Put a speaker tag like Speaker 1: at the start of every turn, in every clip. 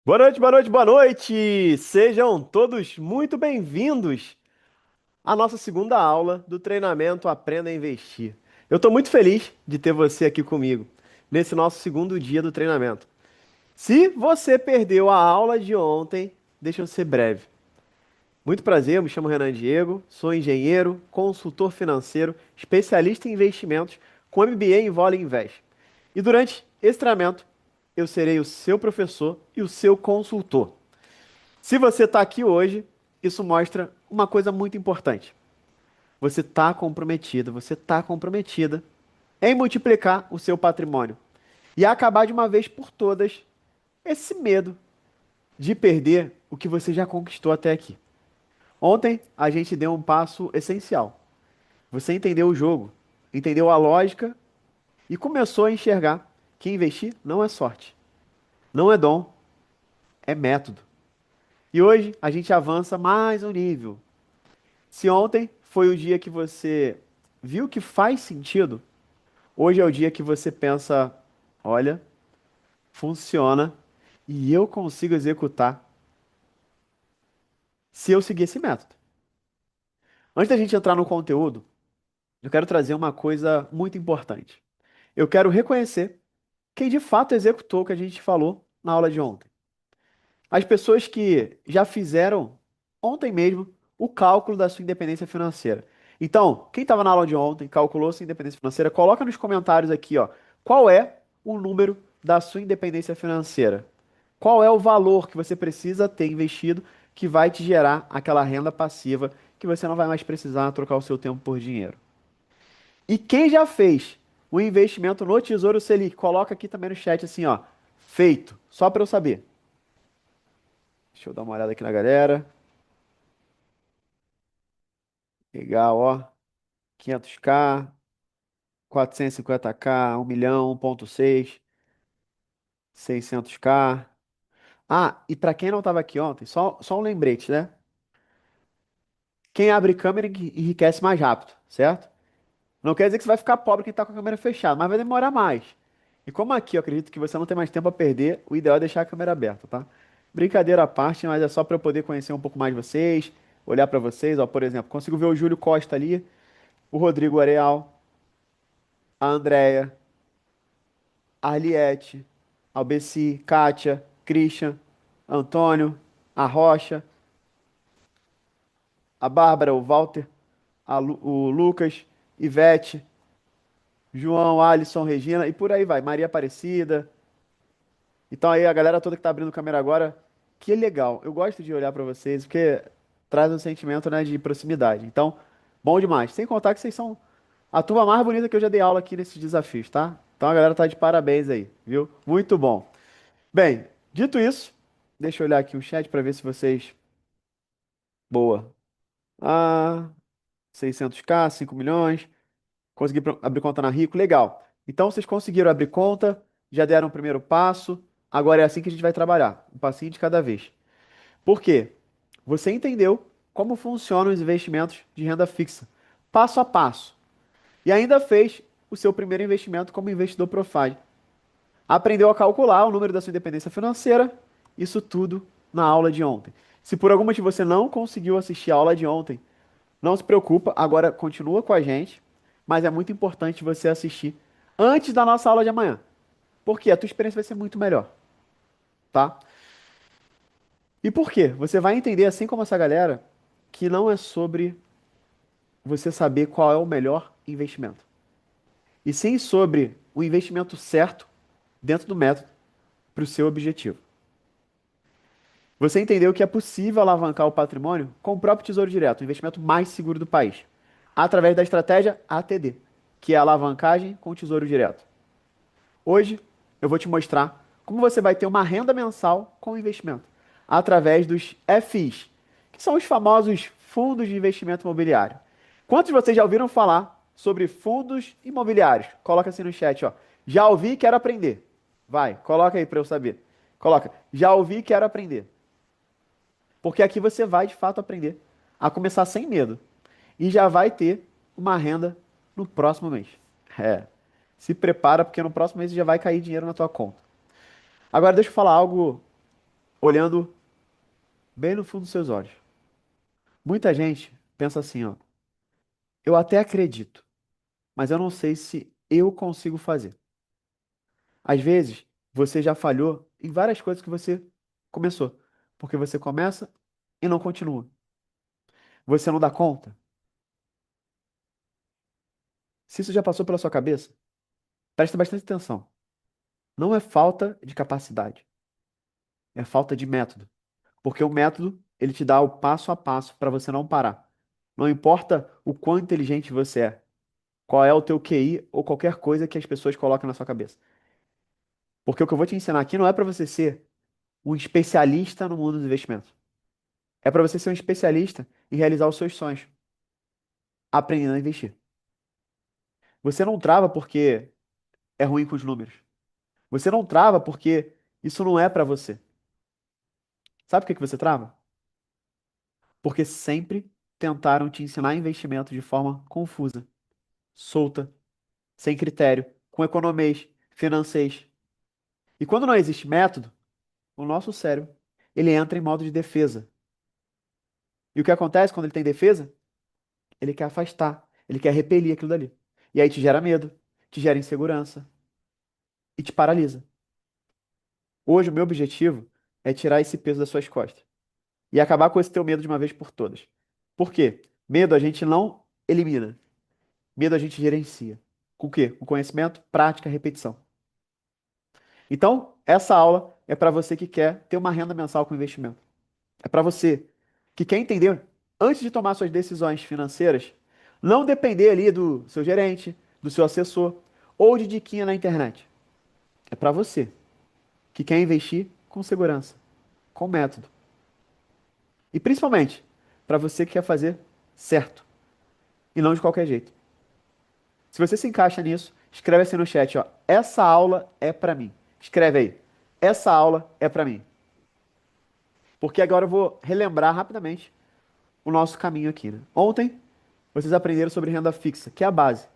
Speaker 1: Boa noite, boa noite, boa noite! Sejam todos muito bem-vindos à nossa segunda aula do treinamento Aprenda a Investir. Eu estou muito feliz de ter você aqui comigo nesse nosso segundo dia do treinamento. Se você perdeu a aula de ontem, deixa eu ser breve. Muito prazer, eu me chamo Renan Diego, sou engenheiro, consultor financeiro, especialista em investimentos com MBA em Volley Invest. E durante esse treinamento, eu serei o seu professor e o seu consultor. Se você está aqui hoje, isso mostra uma coisa muito importante. Você está comprometido, você está comprometida em multiplicar o seu patrimônio e acabar de uma vez por todas esse medo de perder o que você já conquistou até aqui. Ontem a gente deu um passo essencial. Você entendeu o jogo, entendeu a lógica e começou a enxergar que investir não é sorte, não é dom, é método. E hoje a gente avança mais um nível. Se ontem foi o dia que você viu que faz sentido, hoje é o dia que você pensa: olha, funciona e eu consigo executar se eu seguir esse método. Antes da gente entrar no conteúdo, eu quero trazer uma coisa muito importante. Eu quero reconhecer quem de fato executou o que a gente falou na aula de ontem. As pessoas que já fizeram ontem mesmo o cálculo da sua independência financeira. Então, quem estava na aula de ontem, calculou sua independência financeira, coloca nos comentários aqui, ó, qual é o número da sua independência financeira? Qual é o valor que você precisa ter investido que vai te gerar aquela renda passiva que você não vai mais precisar trocar o seu tempo por dinheiro? E quem já fez o investimento no Tesouro Selic, coloca aqui também no chat assim, ó, feito, só para eu saber. Deixa eu dar uma olhada aqui na galera. Legal, ó. 500k, 450k, 1 milhão, 1,6, 600k. Ah, e para quem não estava aqui ontem, só um lembrete, né? Quem abre câmera enriquece mais rápido, certo? Não quer dizer que você vai ficar pobre quem está com a câmera fechada, mas vai demorar mais. E como aqui eu acredito que você não tem mais tempo a perder, o ideal é deixar a câmera aberta, tá? Brincadeira à parte, mas é só para eu poder conhecer um pouco mais de vocês, olhar para vocês, ó, por exemplo, consigo ver o Júlio Costa ali, o Rodrigo Areal, a Andrea, a Arliette, Albeci, Kátia, Christian, Antônio, a Rocha, a Bárbara, o Walter, o Lucas, Ivete, João, Alisson, Regina e por aí vai. Maria Aparecida. Então aí a galera toda que tá abrindo câmera agora, que legal. Eu gosto de olhar pra vocês porque traz um sentimento, né, de proximidade. Então, bom demais. Sem contar que vocês são a turma mais bonita que eu já dei aula aqui nesses desafios, tá? Então a galera tá de parabéns aí, viu? Muito bom. Bem, dito isso, deixa eu olhar aqui o chat para ver se vocês. Boa. Ah, 600k, 5 milhões. Consegui abrir conta na Rico, legal. Então vocês conseguiram abrir conta, já deram o primeiro passo. Agora é assim que a gente vai trabalhar, um passinho de cada vez. Por quê? Você entendeu como funcionam os investimentos de renda fixa, passo a passo. E ainda fez o seu primeiro investimento como investidor Profile. Aprendeu a calcular o número da sua independência financeira, isso tudo na aula de ontem. Se por algum motivo você não conseguiu assistir a aula de ontem, não se preocupa, agora continua com a gente, mas é muito importante você assistir antes da nossa aula de amanhã, porque a tua experiência vai ser muito melhor, tá? E por quê? Você vai entender, assim como essa galera, que não é sobre você saber qual é o melhor investimento, e sim sobre o investimento certo dentro do método para o seu objetivo. Você entendeu que é possível alavancar o patrimônio com o próprio Tesouro Direto, o investimento mais seguro do país, através da estratégia ATD, que é a alavancagem com o Tesouro Direto. Hoje eu vou te mostrar como você vai ter uma renda mensal com o investimento, através dos FIs, que são os famosos fundos de investimento imobiliário. Quantos de vocês já ouviram falar sobre fundos imobiliários? Coloca assim no chat, ó. Já ouvi e quero aprender. Vai, coloca aí para eu saber. Coloca. Já ouvi e quero aprender. Porque aqui você vai de fato aprender a começar sem medo. E já vai ter uma renda no próximo mês. É. Se prepara, porque no próximo mês já vai cair dinheiro na tua conta. Agora deixa eu falar algo olhando bem no fundo dos seus olhos. Muita gente pensa assim, ó, eu até acredito, mas eu não sei se eu consigo fazer. Às vezes, você já falhou em várias coisas que você começou, porque você começa e não continua. Você não dá conta? Se isso já passou pela sua cabeça, presta bastante atenção. Não é falta de capacidade, é falta de método. Porque o método, ele te dá o passo a passo para você não parar. Não importa o quão inteligente você é, qual é o teu QI ou qualquer coisa que as pessoas colocam na sua cabeça. Porque o que eu vou te ensinar aqui não é para você ser um especialista no mundo dos investimentos. É para você ser um especialista em realizar os seus sonhos, aprendendo a investir. Você não trava porque é ruim com os números. Você não trava porque isso não é para você. Sabe por que que você trava? Porque sempre tentaram te ensinar investimento de forma confusa, solta, sem critério, com economês, financês. E quando não existe método, o nosso cérebro, ele entra em modo de defesa. E o que acontece quando ele tem defesa? Ele quer afastar, ele quer repelir aquilo dali. E aí te gera medo, te gera insegurança e te paralisa. Hoje o meu objetivo é tirar esse peso das suas costas e acabar com esse teu medo de uma vez por todas. Por quê? Medo a gente não elimina, medo a gente gerencia. Com o quê? Com conhecimento, prática, repetição. Então, essa aula é para você que quer ter uma renda mensal com investimento. É para você que quer entender, antes de tomar suas decisões financeiras, não depender ali do seu gerente, do seu assessor ou de diquinha na internet. É para você que quer investir com segurança, com método. E principalmente, para você que quer fazer certo e não de qualquer jeito. Se você se encaixa nisso, escreve assim no chat, ó. Essa aula é para mim. Escreve aí. Essa aula é para mim. Porque agora eu vou relembrar rapidamente o nosso caminho aqui, né? Ontem, vocês aprenderam sobre renda fixa, que é a base.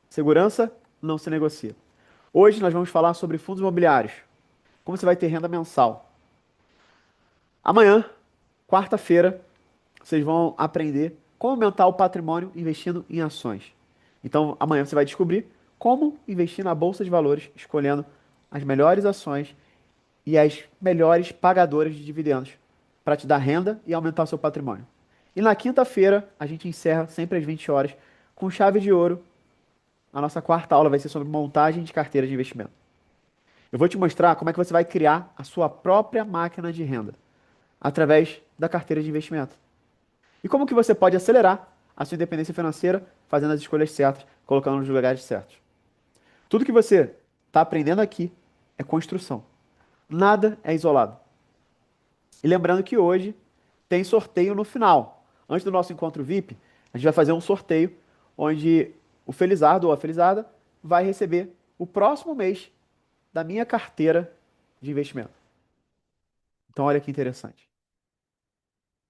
Speaker 1: Segurança não se negocia. Hoje nós vamos falar sobre fundos imobiliários. Como você vai ter renda mensal. Amanhã, quarta-feira, vocês vão aprender como aumentar o patrimônio investindo em ações. Então, amanhã você vai descobrir como investir na bolsa de valores, escolhendo as melhores ações e as melhores pagadoras de dividendos para te dar renda e aumentar o seu patrimônio. E na quinta-feira, a gente encerra sempre às 20 horas com chave de ouro. A nossa quarta aula vai ser sobre montagem de carteira de investimento. Eu vou te mostrar como é que você vai criar a sua própria máquina de renda através da carteira de investimento. E como que você pode acelerar a sua independência financeira fazendo as escolhas certas, colocando nos lugares certos. Tudo que você está aprendendo aqui é construção. Nada é isolado. E lembrando que hoje tem sorteio no final. Antes do nosso encontro VIP, a gente vai fazer um sorteio onde o Felizardo ou a Felizarda vai receber o próximo mês da minha carteira de investimento. Então, olha que interessante.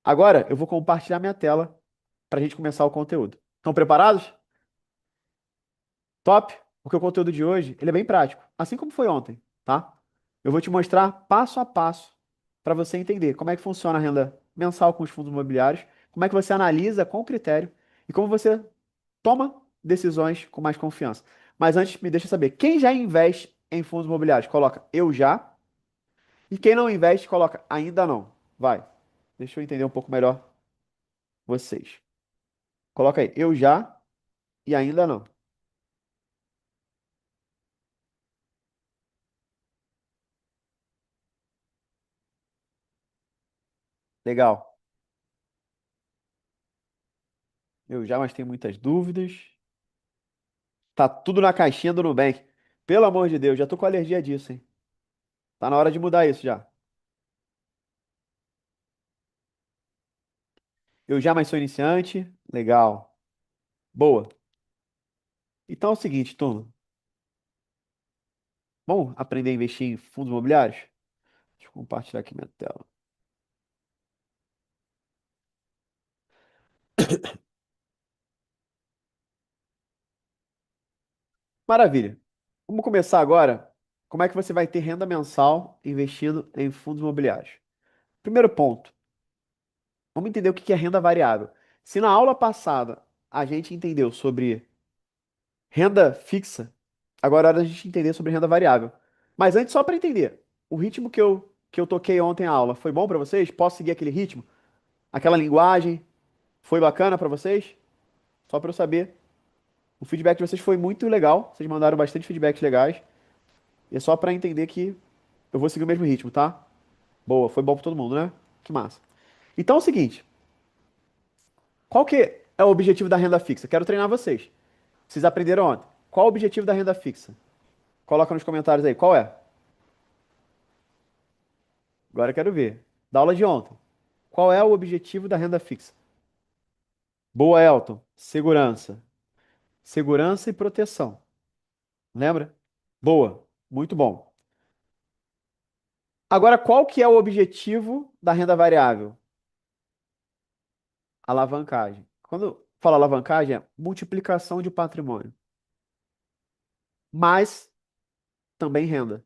Speaker 1: Agora eu vou compartilhar minha tela para a gente começar o conteúdo. Estão preparados? Top? Porque o conteúdo de hoje, ele é bem prático, assim como foi ontem, tá? Eu vou te mostrar passo a passo para você entender como é que funciona a renda mensal com os fundos imobiliários, como é que você analisa com critério e como você toma decisões com mais confiança. Mas antes, me deixa saber, quem já investe em fundos imobiliários? Coloca eu já. E quem não investe, coloca ainda não. Vai. Deixa eu entender um pouco melhor vocês. Coloca aí, eu já e ainda não. Legal. Eu já, mas tenho muitas dúvidas. Tá tudo na caixinha do Nubank. Pelo amor de Deus, já tô com alergia disso, hein? Tá na hora de mudar isso já. Eu já, mas sou iniciante. Legal. Boa. Então é o seguinte, turma. Vamos aprender a investir em fundos imobiliários? Deixa eu compartilhar aqui minha tela. Maravilha. Vamos começar agora. como é que você vai ter renda mensal investindo em fundos imobiliários? Primeiro ponto, vamos entender o que que é renda variável. Se na aula passada a gente entendeu sobre renda fixa, agora é hora da gente entender sobre renda variável. Mas antes, só para entender, o ritmo que eu toquei ontem a aula foi bom para vocês? Posso seguir aquele ritmo? Aquela linguagem? Foi bacana para vocês? Só para eu saber. O feedback de vocês foi muito legal. Vocês mandaram bastante feedbacks legais. E é só para entender que eu vou seguir o mesmo ritmo, tá? Boa, foi bom para todo mundo, né? Que massa. Então é o seguinte, qual que é o objetivo da renda fixa? Quero treinar vocês. Vocês aprenderam ontem. Qual o objetivo da renda fixa? Coloca nos comentários aí. Qual é? Agora eu quero ver. Da aula de ontem. Qual é o objetivo da renda fixa? Boa, Elton. Segurança. Segurança e proteção. Lembra? Boa. Muito bom. Agora, qual que é o objetivo da renda variável? Alavancagem. Quando fala alavancagem, é multiplicação de patrimônio, mas também renda.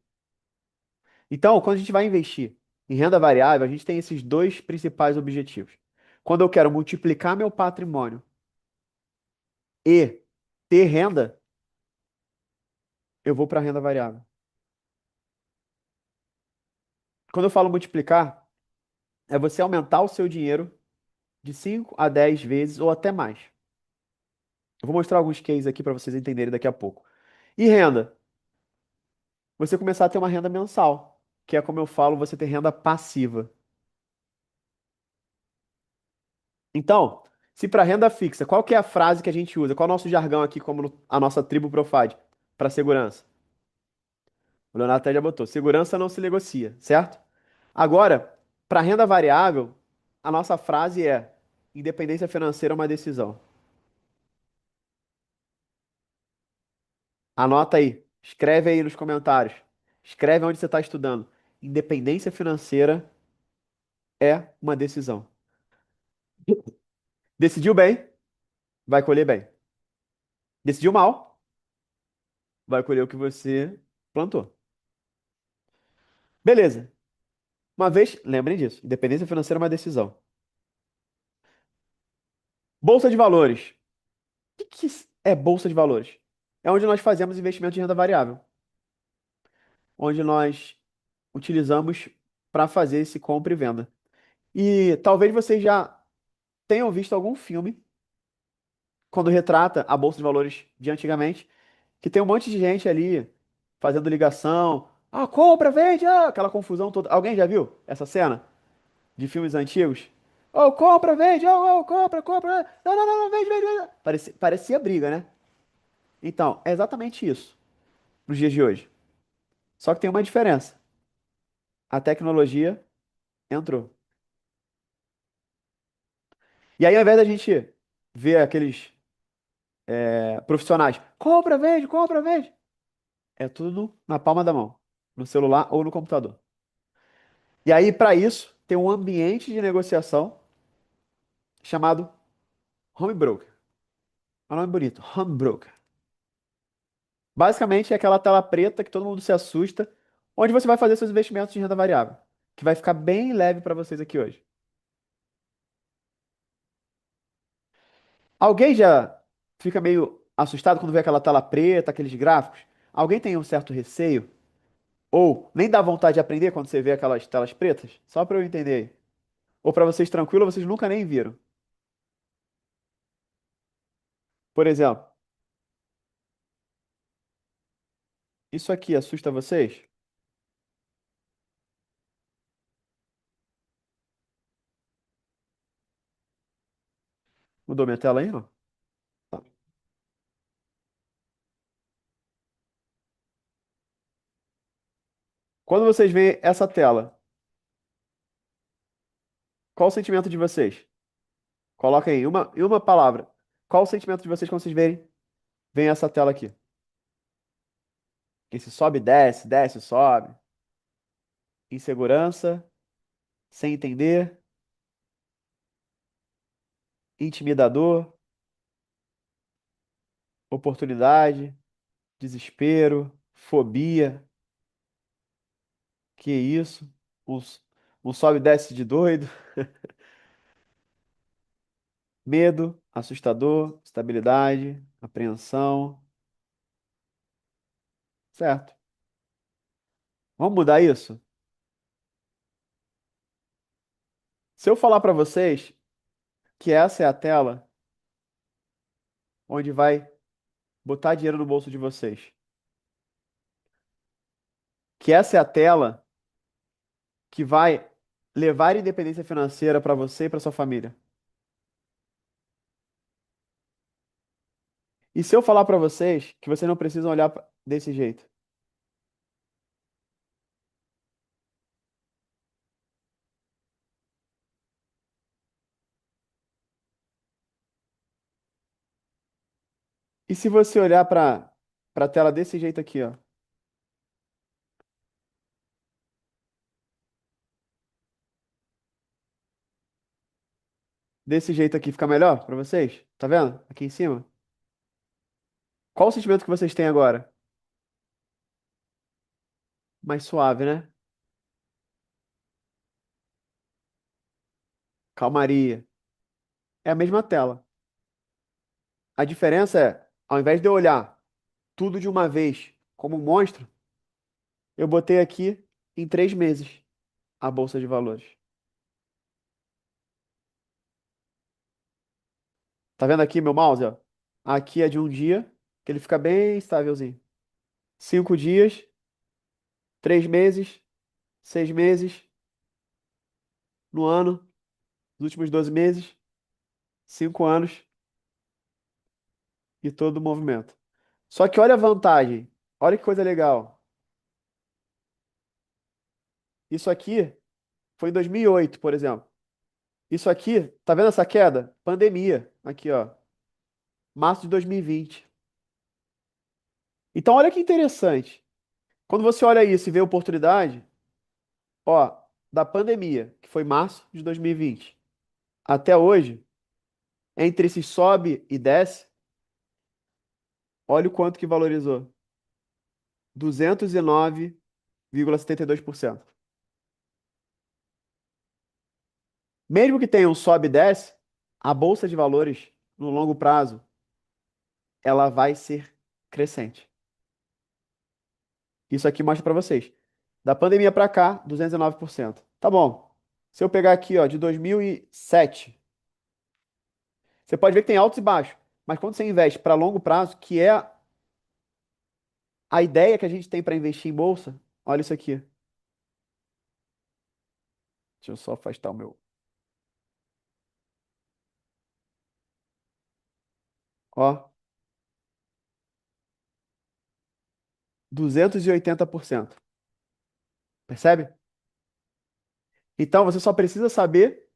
Speaker 1: Então, quando a gente vai investir em renda variável, a gente tem esses dois principais objetivos. Quando eu quero multiplicar meu patrimônio e ter renda, eu vou para a renda variável. Quando eu falo multiplicar, é você aumentar o seu dinheiro de 5 a 10 vezes ou até mais. Eu vou mostrar alguns cases aqui para vocês entenderem daqui a pouco. E renda? Você começar a ter uma renda mensal, que é como eu falo, você ter renda passiva. Então, se para renda fixa, qual que é a frase que a gente usa? Qual é o nosso jargão aqui, como a nossa tribo Profad, para segurança? O Leonardo até já botou. Segurança não se negocia, certo? Agora, para renda variável, a nossa frase é: independência financeira é uma decisão. Anota aí, escreve aí nos comentários. Escreve onde você está estudando. Independência financeira é uma decisão. Decidiu bem, vai colher bem. Decidiu mal, vai colher o que você plantou. Beleza. Uma vez, lembrem disso, independência financeira é uma decisão. Bolsa de valores. O que é bolsa de valores? É onde nós fazemos investimento de renda variável, onde nós utilizamos para fazer esse compra e venda. E talvez vocês já tenham visto algum filme quando retrata a bolsa de valores de antigamente, que tem um monte de gente ali fazendo ligação, ah, compra, vende, ah, aquela confusão toda. Alguém já viu essa cena de filmes antigos? Oh, compra, vende, oh, oh, compra, compra. Não, não, não, não, vende, vende, vende. Parecia briga, né? Então, é exatamente isso nos dias de hoje. Só que tem uma diferença. A tecnologia entrou. E aí, ao invés da gente ver aqueles profissionais, compra, vende, é tudo na palma da mão, no celular ou no computador. E aí, para isso, tem um ambiente de negociação chamado home broker. É um nome bonito, home broker. Basicamente, é aquela tela preta que todo mundo se assusta, onde você vai fazer seus investimentos de renda variável, que vai ficar bem leve para vocês aqui hoje. Alguém já fica meio assustado quando vê aquela tela preta, aqueles gráficos? Alguém tem um certo receio? Ou nem dá vontade de aprender quando você vê aquelas telas pretas? Só para eu entender aí. Ou para vocês tranquilo, vocês nunca nem viram. Por exemplo, isso aqui assusta vocês? Mudou minha tela aí, não? Tá. Quando vocês veem essa tela, qual o sentimento de vocês? Coloquem aí uma palavra. Qual o sentimento de vocês quando vocês veem essa tela aqui? Esse sobe, desce, desce, sobe. Insegurança, sem entender, intimidador, oportunidade, desespero, fobia. Que isso? Um, um sobe e desce de doido. Medo, assustador, estabilidade, apreensão. Certo. Vamos mudar isso? Se eu falar para vocês que essa é a tela onde vai botar dinheiro no bolso de vocês, que essa é a tela que vai levar independência financeira para você e para sua família. E se eu falar para vocês que vocês não precisam olhar desse jeito? E se você olhar para a tela desse jeito aqui, ó? Desse jeito aqui fica melhor para vocês? Tá vendo? Aqui em cima. Qual o sentimento que vocês têm agora? Mais suave, né? Calmaria. É a mesma tela. A diferença é, ao invés de eu olhar tudo de uma vez como um monstro, eu botei aqui em 3 meses a bolsa de valores. Tá vendo aqui meu mouse, ó? Aqui é de um dia, que ele fica bem estávelzinho. 5 dias, 3 meses, 6 meses, no ano, nos últimos 12 meses, 5 anos e todo o movimento. Só que olha a vantagem. Olha que coisa legal. Isso aqui foi em 2008, por exemplo. Isso aqui, tá vendo essa queda? Pandemia. Aqui, ó. Março de 2020. Então, olha que interessante. Quando você olha isso e vê oportunidade, ó, da pandemia, que foi março de 2020, até hoje, entre esse sobe e desce, olha o quanto que valorizou. 209,72%. Mesmo que tenha um sobe e desce, a bolsa de valores, no longo prazo, ela vai ser crescente. Isso aqui mostra para vocês. Da pandemia para cá, 209%. Tá bom. Se eu pegar aqui, ó, de 2007, você pode ver que tem altos e baixos. Mas quando você investe para longo prazo, que é a ideia que a gente tem para investir em bolsa, olha isso aqui. Deixa eu só afastar o meu. Ó, 280%. Percebe? Então você só precisa saber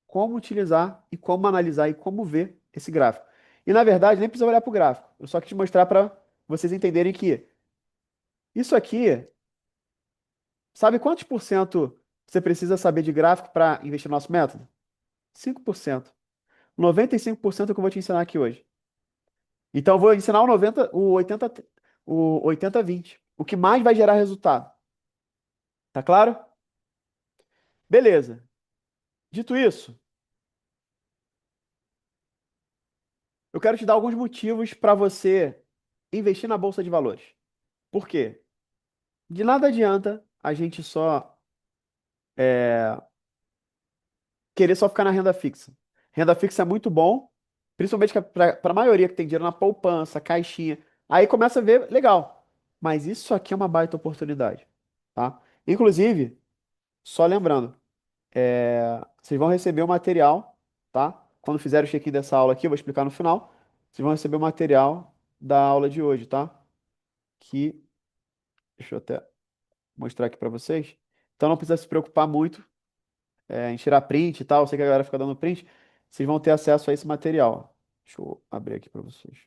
Speaker 1: como utilizar e como analisar e como ver esse gráfico. E na verdade, nem precisa olhar para o gráfico. Eu só quis te mostrar para vocês entenderem que isso aqui, sabe quantos por cento você precisa saber de gráfico para investir no nosso método? 5%. 95% é o que eu vou te ensinar aqui hoje. Então eu vou ensinar o 90, o 80-20. O que mais vai gerar resultado. Tá claro? Beleza. Dito isso, eu quero te dar alguns motivos para você investir na bolsa de valores. Por quê? De nada adianta a gente só querer só ficar na renda fixa. Renda fixa é muito bom, principalmente para a maioria que tem dinheiro na poupança, caixinha. Aí começa a ver, legal. Mas isso aqui é uma baita oportunidade, tá? Inclusive, só lembrando, vocês vão receber o material, tá? Quando fizer o check-in dessa aula aqui, eu vou explicar no final. Vocês vão receber o material da aula de hoje, tá? Que, deixa eu até mostrar aqui para vocês. Então não precisa se preocupar muito em tirar print e tal. Eu sei que a galera fica dando print. Vocês vão ter acesso a esse material. Deixa eu abrir aqui para vocês.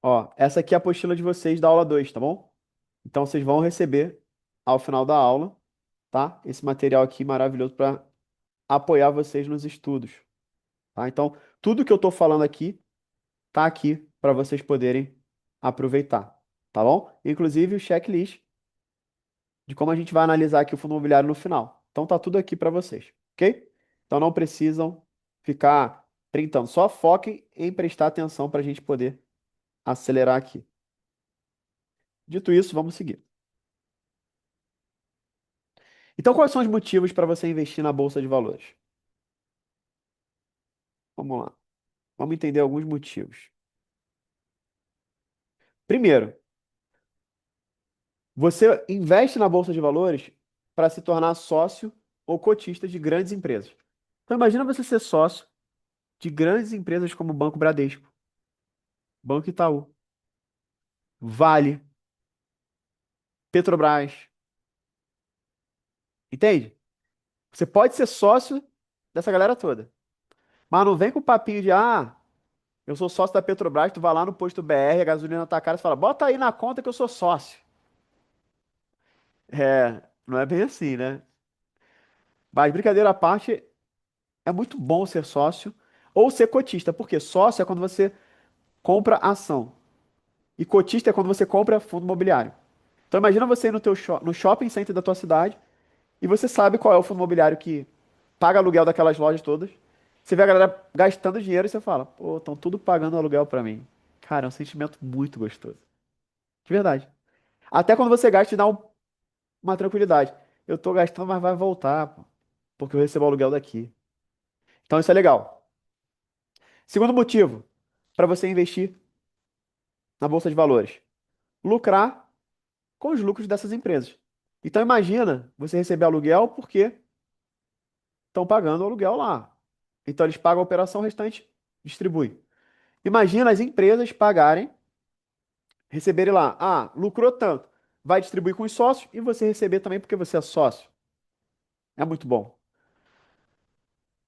Speaker 1: Ó, essa aqui é a apostila de vocês da aula 2, tá bom? Então vocês vão receber ao final da aula. tá? Esse material aqui maravilhoso para apoiar vocês nos estudos, tá? Então, tudo que eu tô falando aqui tá aqui para vocês poderem aproveitar, tá bom? Inclusive o checklist de como a gente vai analisar aqui o fundo imobiliário no final. Então tá tudo aqui para vocês, ok? Então não precisam ficar printando, só foquem em prestar atenção para a gente poder acelerar aqui. Dito isso, vamos seguir. Então, quais são os motivos para você investir na Bolsa de Valores? Vamos lá. Vamos entender alguns motivos. Primeiro, você investe na Bolsa de Valores para se tornar sócio ou cotista de grandes empresas. Então, imagina você ser sócio de grandes empresas como o Banco Bradesco, Banco Itaú, Vale, Petrobras. Entende? Você pode ser sócio dessa galera toda. Mas não vem com o papinho de, eu sou sócio da Petrobras, tu vai lá no posto BR, a gasolina tá cara, você fala, bota aí na conta que eu sou sócio. É, não é bem assim, né? Mas brincadeira à parte, é muito bom ser sócio ou ser cotista, porque sócio é quando você compra ação e cotista é quando você compra fundo imobiliário. Então imagina você ir no shopping center da tua cidade e você sabe qual é o fundo imobiliário que paga aluguel daquelas lojas todas. Você vê a galera gastando dinheiro e você fala, pô, estão tudo pagando aluguel pra mim. Cara, é um sentimento muito gostoso. De verdade. Até quando você gasta, te dá uma tranquilidade. Eu tô gastando, mas vai voltar, pô, porque eu recebo aluguel daqui. Então isso é legal. Segundo motivo para você investir na bolsa de valores, lucrar com os lucros dessas empresas. Então imagina você receber aluguel porque estão pagando o aluguel lá. Então eles pagam a operação, o restante distribui. Imagina as empresas pagarem, receberem lá, lucrou tanto, vai distribuir com os sócios e você receber também porque você é sócio. É muito bom.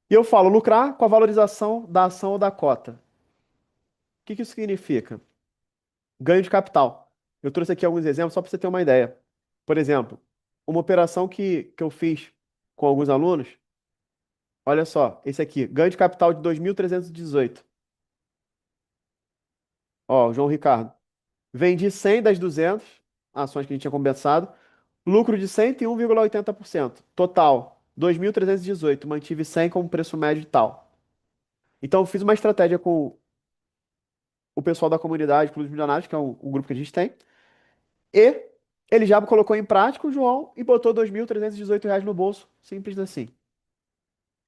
Speaker 1: E eu falo lucrar com a valorização da ação ou da cota. O que que isso significa? Ganho de capital. Eu trouxe aqui alguns exemplos só para você ter uma ideia. Por exemplo, uma operação que eu fiz com alguns alunos, olha só, esse aqui, ganho de capital de 2.318. Ó, o João Ricardo. Vendi 100 das 200 ações que a gente tinha conversado. Lucro de 101,80%. Total, 2.318. Mantive 100 como preço médio e tal. Então, eu fiz uma estratégia com o pessoal da comunidade Clube dos Milionários, que é um grupo que a gente tem. E ele já colocou em prática o João e botou 2.318 reais no bolso. Simples assim.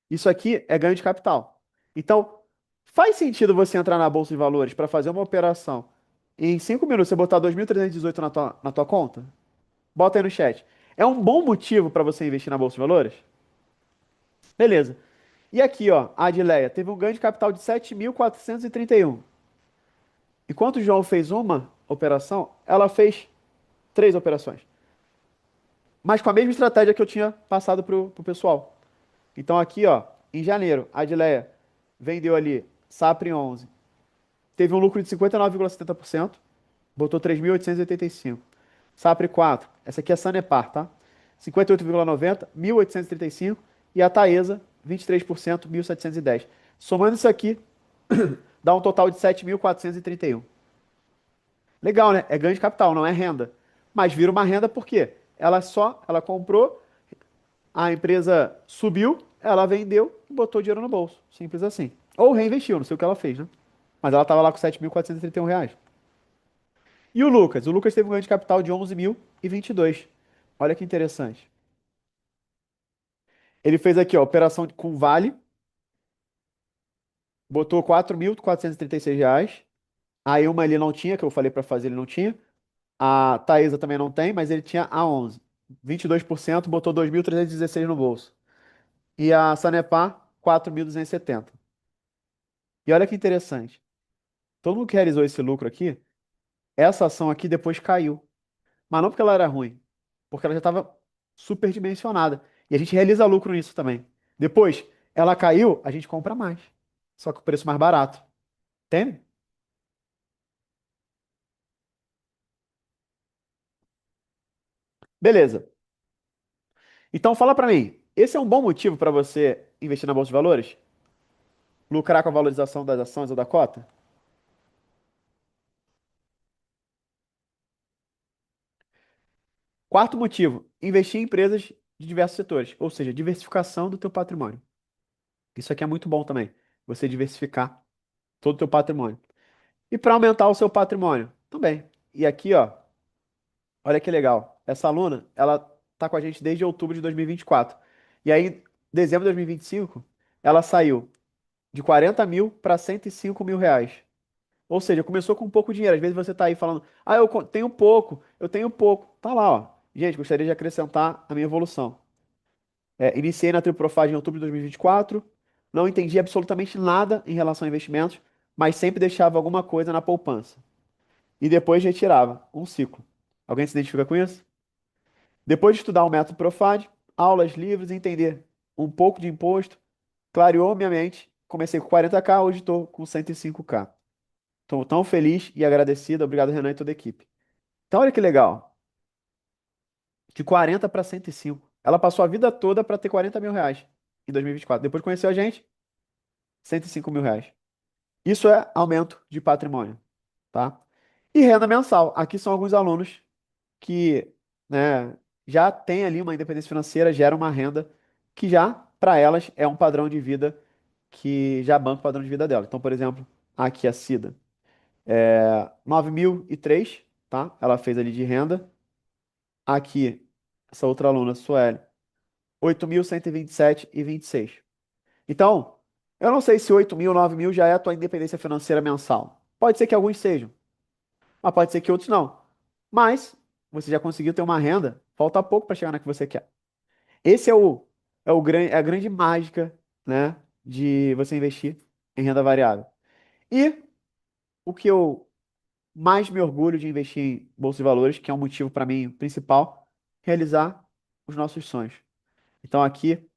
Speaker 1: Isso aqui é ganho de capital. Então, faz sentido você entrar na Bolsa de Valores para fazer uma operação e em 5 minutos você botar 2.318 na tua conta? Bota aí no chat. É um bom motivo para você investir na Bolsa de Valores? Beleza. E aqui, ó, a Adileia teve um ganho de capital de 7.431. Enquanto o João fez uma operação, ela fez três operações. Mas com a mesma estratégia que eu tinha passado pro pessoal. Então aqui, ó, em janeiro, a Adileia vendeu ali Sapri 11. Teve um lucro de 59,70%. Botou 3.885. Sapri 4. Essa aqui é Sanepar, tá? 58,90, 1.835. E a Taesa, 23%, 1.710. Somando isso aqui, dá um total de 7.431. Legal, né? É ganho de capital, não é renda. Mas vira uma renda porque ela comprou, a empresa subiu, ela vendeu e botou dinheiro no bolso. Simples assim. Ou reinvestiu, não sei o que ela fez, né? Mas ela estava lá com 7.431 reais. E o Lucas? O Lucas teve um ganho de capital de 11.022. Olha que interessante. Ele fez aqui, ó, operação com Vale, botou 4.436 reais. Aí uma ele não tinha, que eu falei para fazer, ele não tinha. A Taesa também não tem, mas ele tinha a 11. 22%, botou 2.316 no bolso. E a Sanepar, 4.270. E olha que interessante. Todo mundo que realizou esse lucro aqui, essa ação aqui depois caiu. Mas não porque ela era ruim, porque ela já estava superdimensionada. E a gente realiza lucro nisso também. Depois, ela caiu, a gente compra mais. Só que o preço mais barato. Entende? Beleza. Então fala pra mim, esse é um bom motivo para você investir na bolsa de valores? Lucrar com a valorização das ações ou da cota? Quarto motivo, investir em empresas de diversos setores, ou seja, diversificação do teu patrimônio. Isso aqui é muito bom também, você diversificar todo o teu patrimônio. E para aumentar o seu patrimônio, também. E aqui, ó, olha que legal. Essa aluna, ela tá com a gente desde outubro de 2024. E aí, em dezembro de 2025, ela saiu de 40 mil para 105 mil reais. Ou seja, começou com pouco dinheiro. Às vezes você tá aí falando, ah, tenho pouco, eu tenho pouco. Tá lá, ó. Gente, gostaria de acrescentar a minha evolução. Iniciei na Triprofad em outubro de 2024, não entendi absolutamente nada em relação a investimentos, mas sempre deixava alguma coisa na poupança. E depois retirava. Um ciclo. Alguém se identifica com isso? Depois de estudar o método Profad, aulas livres, entender um pouco de imposto, clareou minha mente. Comecei com 40k, hoje estou com 105k. Estou tão feliz e agradecido. Obrigado, Renan e toda a equipe. Então, olha que legal. De 40 para 105. Ela passou a vida toda para ter 40 mil reais em 2024. Depois conheceu a gente, 105 mil reais. Isso é aumento de patrimônio, tá? E renda mensal. Aqui são alguns alunos que, né, já têm ali uma independência financeira, gera uma renda que já, para elas, é um padrão de vida que já banca o padrão de vida dela. Então, por exemplo, aqui a Cida, 9.003, tá? Ela fez ali de renda. Aqui, essa outra aluna, Sueli, 8.127,26. Então, eu não sei se 8.000, 9.000 já é a tua independência financeira mensal. Pode ser que alguns sejam, mas pode ser que outros não. Mas você já conseguiu ter uma renda, falta pouco para chegar na que você quer. Esse é a grande mágica, né, de você investir em renda variável. E o que eu mais me orgulho de investir em bolsa de valores, que é um motivo para mim principal, realizar os nossos sonhos. Então aqui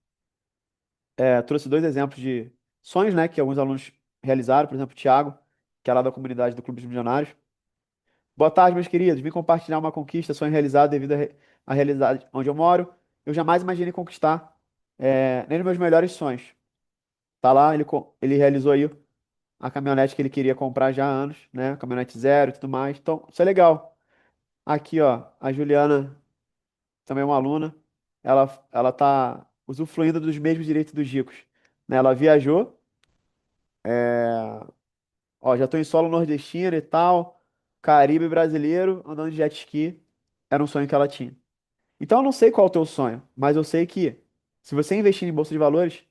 Speaker 1: trouxe dois exemplos de sonhos, né, que alguns alunos realizaram, por exemplo, o Thiago, que é lá da comunidade do Clube dos Milionários. Boa tarde, meus queridos. Vim compartilhar uma conquista, sonho realizado devido à realidade onde eu moro. Eu jamais imaginei conquistar nem nos meus melhores sonhos. Tá lá, ele realizou aí a caminhonete que ele queria comprar já há anos, né? Caminhonete zero e tudo mais. Então, isso é legal. Aqui, ó, a Juliana, também é uma aluna, ela tá usufruindo dos mesmos direitos dos ricos, né? Ela viajou, ó, já tô em solo nordestino e tal, Caribe brasileiro, andando de jet ski, era um sonho que ela tinha. Então, eu não sei qual é o teu sonho, mas eu sei que se você investir em bolsa de valores,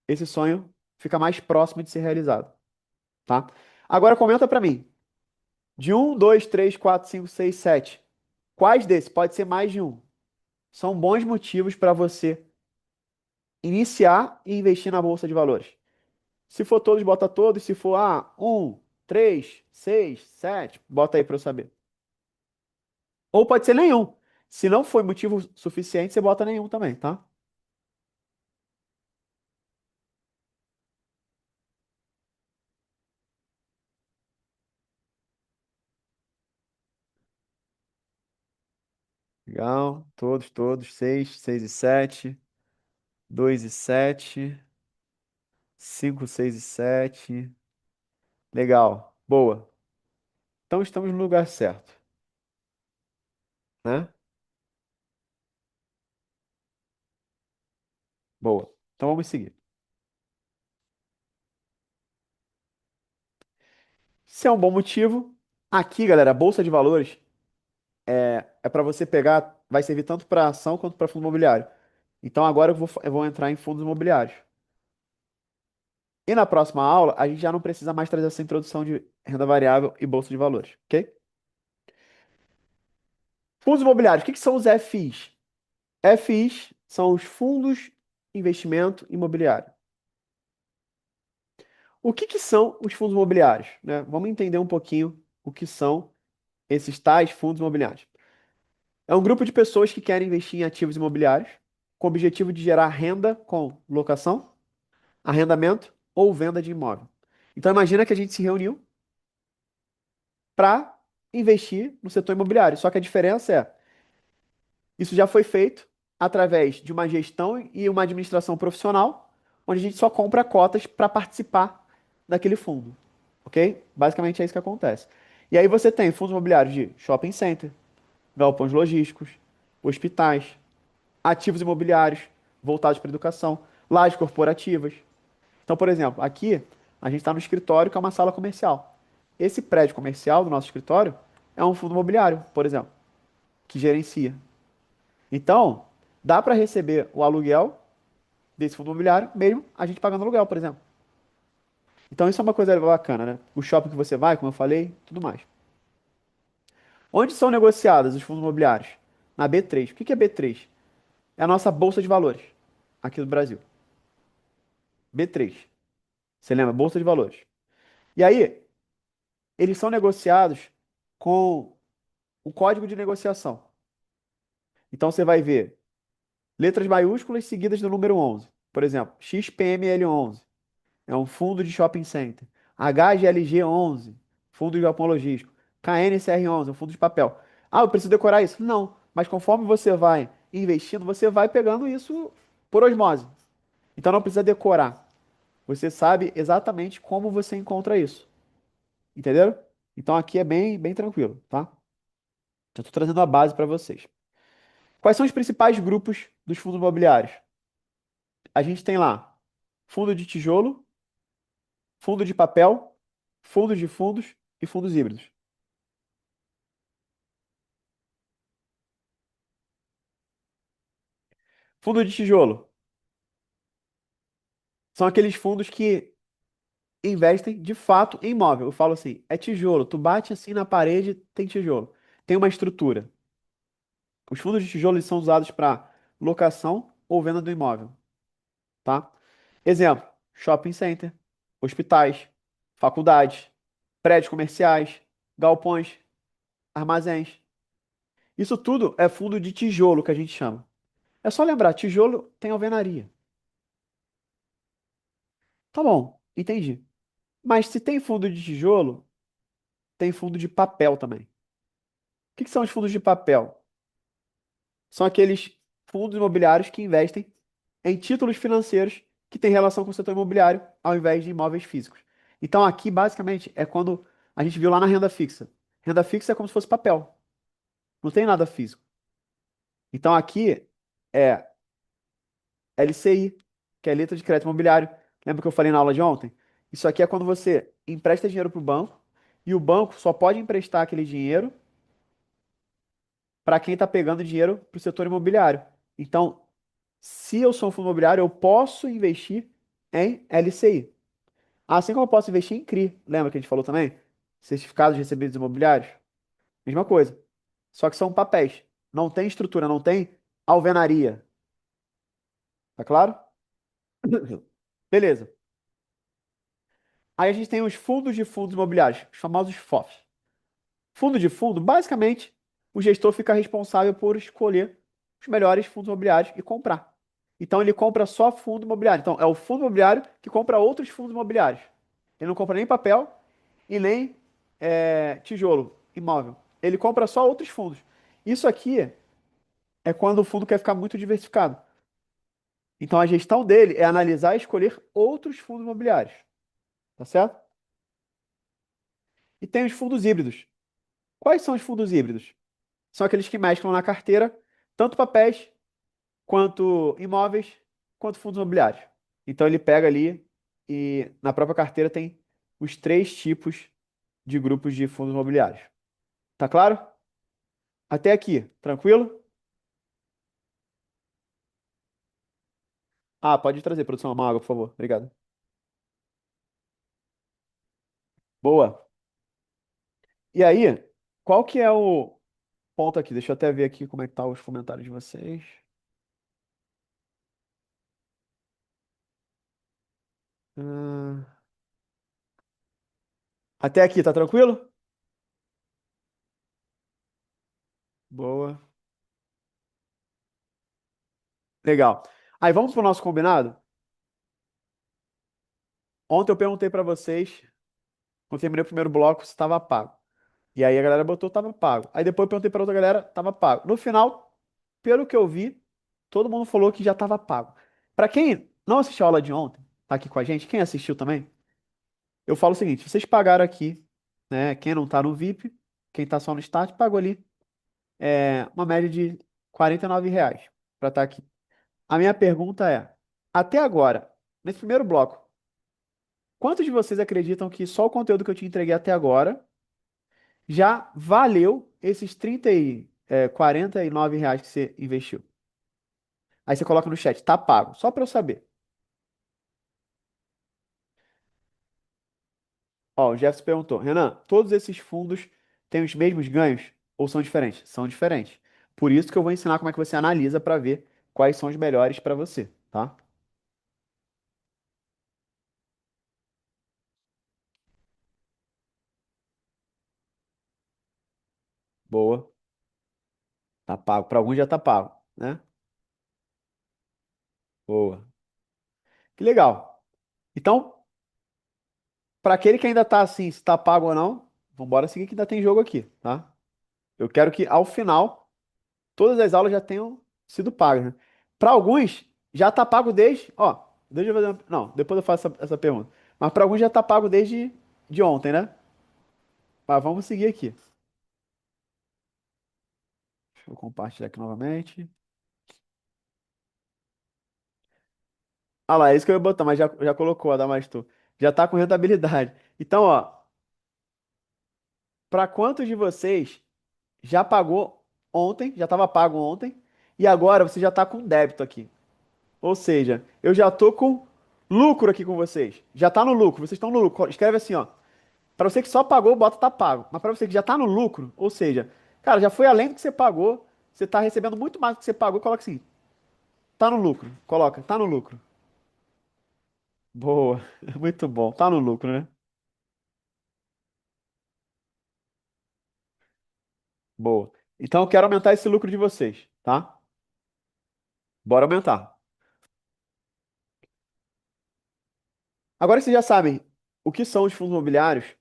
Speaker 1: esse sonho fica mais próximo de ser realizado, tá? Agora comenta pra mim. De um, 2, 3, 4, 5, 6, 7. Quais desses? Pode ser mais de um. São bons motivos para você iniciar e investir na bolsa de valores. Se for todos, bota todos. Se for, 3, 6, 7, bota aí para eu saber. Ou pode ser nenhum. Se não for motivo suficiente, você bota nenhum também, tá? Legal. Todos, todos. 6, 6 e 7. 2 e 7. 5, 6 e 7. Legal. Boa. Então estamos no lugar certo, né? Boa. Então vamos seguir. Se é um bom motivo, aqui, galera, a bolsa de valores é para você pegar, vai servir tanto para ação quanto para fundo imobiliário. Então agora eu vou entrar em fundos imobiliários. E na próxima aula, a gente já não precisa mais trazer essa introdução de renda variável e bolsa de valores, ok? Fundos imobiliários, o que que são os FIs? FIs são os fundos de investimento imobiliário. O que que são os fundos imobiliários, né? Vamos entender um pouquinho o que são esses tais fundos imobiliários. É um grupo de pessoas que querem investir em ativos imobiliários com o objetivo de gerar renda com locação, arrendamento ou venda de imóvel. Então imagina que a gente se reuniu para investir no setor imobiliário. Só que a diferença é, Isso já foi feito através de uma gestão e uma administração profissional, onde a gente só compra cotas para participar daquele fundo, ok? Basicamente é isso que acontece. E aí você tem fundos imobiliários de shopping center, galpões logísticos, hospitais, ativos imobiliários voltados para educação, lajes corporativas. Então, por exemplo, aqui a gente está no escritório, que é uma sala comercial. Esse prédio comercial do nosso escritório é um fundo imobiliário, por exemplo, que gerencia. Então, dá para receber o aluguel desse fundo imobiliário, mesmo a gente pagando aluguel, por exemplo. Então, isso é uma coisa bacana, né? O shopping que você vai, como eu falei, tudo mais. Onde são negociados os fundos imobiliários? Na B3. O que que é B3? É a nossa bolsa de valores aqui do Brasil. B3. Você lembra? Bolsa de valores. E aí, eles são negociados com o código de negociação. Então, você vai ver letras maiúsculas seguidas do número 11. Por exemplo, XPML11. É um fundo de shopping center. HGLG11, fundo de galpão logístico. KNCR11, um fundo de papel. Ah, eu preciso decorar isso? Não. Mas conforme você vai investindo, você vai pegando isso por osmose. Então não precisa decorar. Você sabe exatamente como você encontra isso. Entenderam? Então aqui é bem tranquilo, tá? Eu estou trazendo a base para vocês. Quais são os principais grupos dos fundos imobiliários? A gente tem lá fundo de tijolo, fundo de papel, fundos de fundos e fundos híbridos. Fundo de tijolo são aqueles fundos que investem de fato em imóvel. Eu falo assim, é tijolo. Tu bate assim na parede, tem tijolo. Tem uma estrutura. Os fundos de tijolo eles são usados para locação ou venda do imóvel, tá? Exemplo: shopping center, hospitais, faculdades, prédios comerciais, galpões, armazéns. Isso tudo é fundo de tijolo que a gente chama. É só lembrar, tijolo tem alvenaria. Tá bom, entendi. Mas se tem fundo de tijolo, tem fundo de papel também. O que que são os fundos de papel? São aqueles fundos imobiliários que investem em títulos financeiros que têm relação com o setor imobiliário, ao invés de imóveis físicos. Então, aqui, basicamente, é quando a gente viu lá na renda fixa. Renda fixa é como se fosse papel, não tem nada físico. Então, aqui é LCI, que é letra de crédito imobiliário. Lembra que eu falei na aula de ontem? Isso aqui é quando você empresta dinheiro para o banco e o banco só pode emprestar aquele dinheiro para quem está pegando dinheiro para o setor imobiliário. Então, se eu sou um fundo imobiliário, eu posso investir em LCI. Assim como eu posso investir em CRI. Lembra que a gente falou também? Certificados de recebidos imobiliários? Mesma coisa. Só que são papéis. Não tem estrutura, não tem alvenaria. Tá claro? Beleza. Aí a gente tem os fundos de fundos imobiliários, os famosos FOFs. Fundo de fundo, basicamente, o gestor fica responsável por escolher os melhores fundos imobiliários e comprar. Então ele compra só fundo imobiliário. Então é o fundo imobiliário que compra outros fundos imobiliários. Ele não compra nem papel e nem tijolo, imóvel. Ele compra só outros fundos. Isso aqui é quando o fundo quer ficar muito diversificado. Então a gestão dele é analisar e escolher outros fundos imobiliários. Tá certo? E tem os fundos híbridos. Quais são os fundos híbridos? São aqueles que mesclam na carteira tanto papéis quanto imóveis, quanto fundos imobiliários. Então ele pega ali e na própria carteira tem os três tipos de grupos de fundos imobiliários. Tá claro? Até aqui, tranquilo? Ah, pode trazer, produção, uma água, por favor. Obrigado. Boa. E aí, qual que é o ponto aqui? Deixa eu até ver aqui como é que tá os comentários de vocês. Ah, até aqui, tá tranquilo? Boa. Legal. Aí vamos pro nosso combinado? Ontem eu perguntei pra vocês, quando terminei o primeiro bloco, se estava pago. E aí a galera botou tava pago. Aí depois eu perguntei pra outra galera, tava pago. No final, pelo que eu vi, todo mundo falou que já estava pago. Para quem não assistiu a aula de ontem, tá aqui com a gente, quem assistiu também, eu falo o seguinte: vocês pagaram aqui, né? Quem não tá no VIP, quem tá só no Start, pagou ali uma média de R$ 49 para estar aqui. A minha pergunta é: até agora, nesse primeiro bloco, quantos de vocês acreditam que só o conteúdo que eu te entreguei até agora já valeu esses 49 reais que você investiu? Aí você coloca no chat, tá pago, só para eu saber. Ó, o Jefferson perguntou: Renan, todos esses fundos têm os mesmos ganhos ou são diferentes? São diferentes. Por isso que eu vou ensinar como é que você analisa para ver quais são os melhores para você, tá? Boa. Tá pago. Para alguns já tá pago, né? Boa. Que legal. Então, para aquele que ainda tá assim, se tá pago ou não, vambora seguir que ainda tem jogo aqui, tá? Eu quero que ao final todas as aulas já tenham sido pagas, né? Para alguns já tá pago desde, ó, deixa eu fazer não, depois eu faço essa pergunta. Mas para alguns já tá pago desde de ontem, né? Mas vamos seguir aqui. Deixa eu compartilhar aqui novamente. Ah lá, é isso que eu ia botar, mas já colocou, Adamastor. Já tá com rentabilidade. Então, ó, para quantos de vocês já pagou ontem, já estava pago ontem, e agora você já está com débito aqui? Ou seja, eu já tô com lucro aqui com vocês. Já tá no lucro, vocês estão no lucro. Escreve assim, ó. Para você que só pagou, bota tá pago. Mas para você que já tá no lucro, ou seja, cara, já foi além do que você pagou, você tá recebendo muito mais do que você pagou, coloca assim, tá no lucro. Coloca, tá no lucro. Boa, muito bom. Tá no lucro, né? Boa. Então eu quero aumentar esse lucro de vocês, tá? Bora aumentar. Agora que vocês já sabem o que são os fundos imobiliários,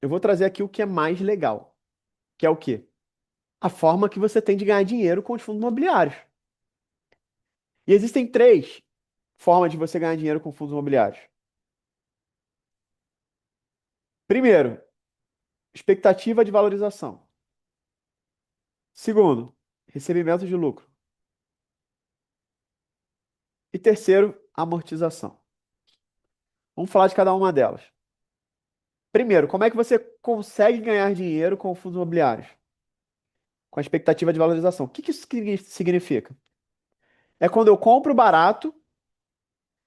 Speaker 1: eu vou trazer aqui o que é mais legal, que é o quê? A forma que você tem de ganhar dinheiro com os fundos imobiliários. E existem três formas de você ganhar dinheiro com fundos imobiliários. Primeiro, expectativa de valorização. Segundo, recebimento de lucro. E terceiro, amortização. Vamos falar de cada uma delas. Primeiro, como é que você consegue ganhar dinheiro com fundos imobiliários? Com a expectativa de valorização. O que que isso significa? É quando eu compro barato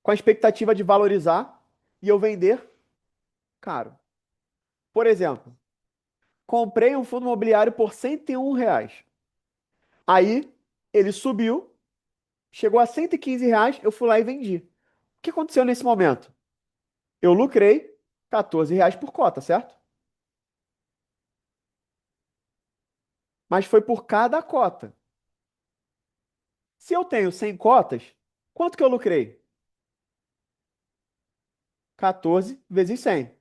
Speaker 1: com a expectativa de valorizar e eu vender caro. Por exemplo, comprei um fundo imobiliário por R$ 101. Aí ele subiu, chegou a R$ 115, eu fui lá e vendi. O que aconteceu nesse momento? Eu lucrei R$ 14 por cota, certo? Mas foi por cada cota. Se eu tenho 100 cotas, quanto que eu lucrei? 14 vezes 100. R$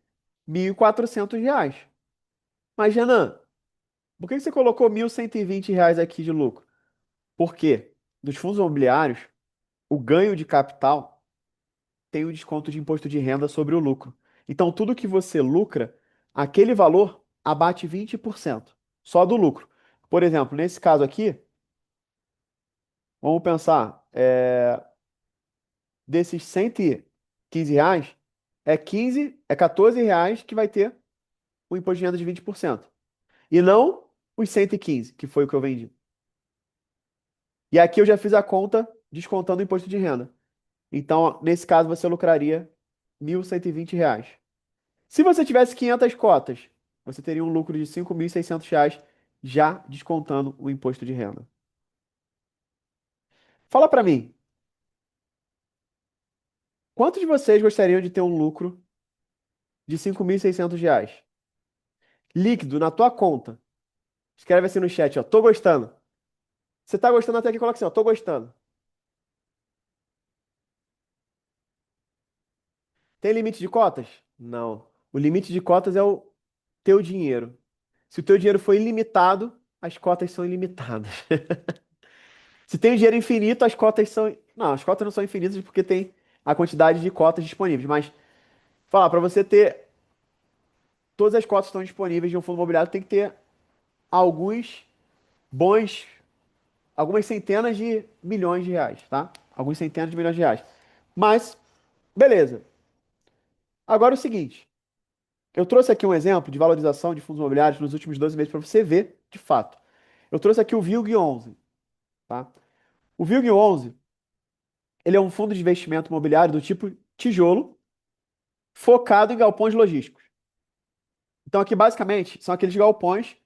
Speaker 1: 1.400. Mas, Renan, por que você colocou R$ 1.120 aqui de lucro? Por quê? Dos fundos imobiliários, o ganho de capital tem o desconto de imposto de renda sobre o lucro. Então, tudo que você lucra, aquele valor abate 20% só do lucro. Por exemplo, nesse caso aqui, vamos pensar, desses R$ 115, é R$ 14 que vai ter o imposto de renda de 20%. E não os 115 que foi o que eu vendi. E aqui eu já fiz a conta descontando o imposto de renda. Então, nesse caso, você lucraria R$ 1.120. Se você tivesse 500 cotas, você teria um lucro de R$ 5.600 já descontando o imposto de renda. Fala pra mim, quantos de vocês gostariam de ter um lucro de R$ 5.600 líquido na tua conta? Escreve assim no chat, ó, tô gostando. Você tá gostando até aqui, coloca assim, ó, tô gostando. Tem limite de cotas? Não. O limite de cotas é o teu dinheiro. Se o teu dinheiro for ilimitado, as cotas são ilimitadas. Se tem dinheiro infinito, as cotas são. Não, as cotas não são infinitas porque tem a quantidade de cotas disponíveis. Mas, falar, para você ter todas as cotas que estão disponíveis de um fundo imobiliário, tem que ter alguns bons, algumas centenas de milhões de reais, tá? Algumas centenas de milhões de reais. Mas, beleza. Agora é o seguinte, eu trouxe aqui um exemplo de valorização de fundos imobiliários nos últimos 12 meses para você ver de fato. Eu trouxe aqui o VILG 11, tá? O VILG 11, ele é um fundo de investimento imobiliário do tipo tijolo, focado em galpões logísticos. Então aqui basicamente são aqueles galpões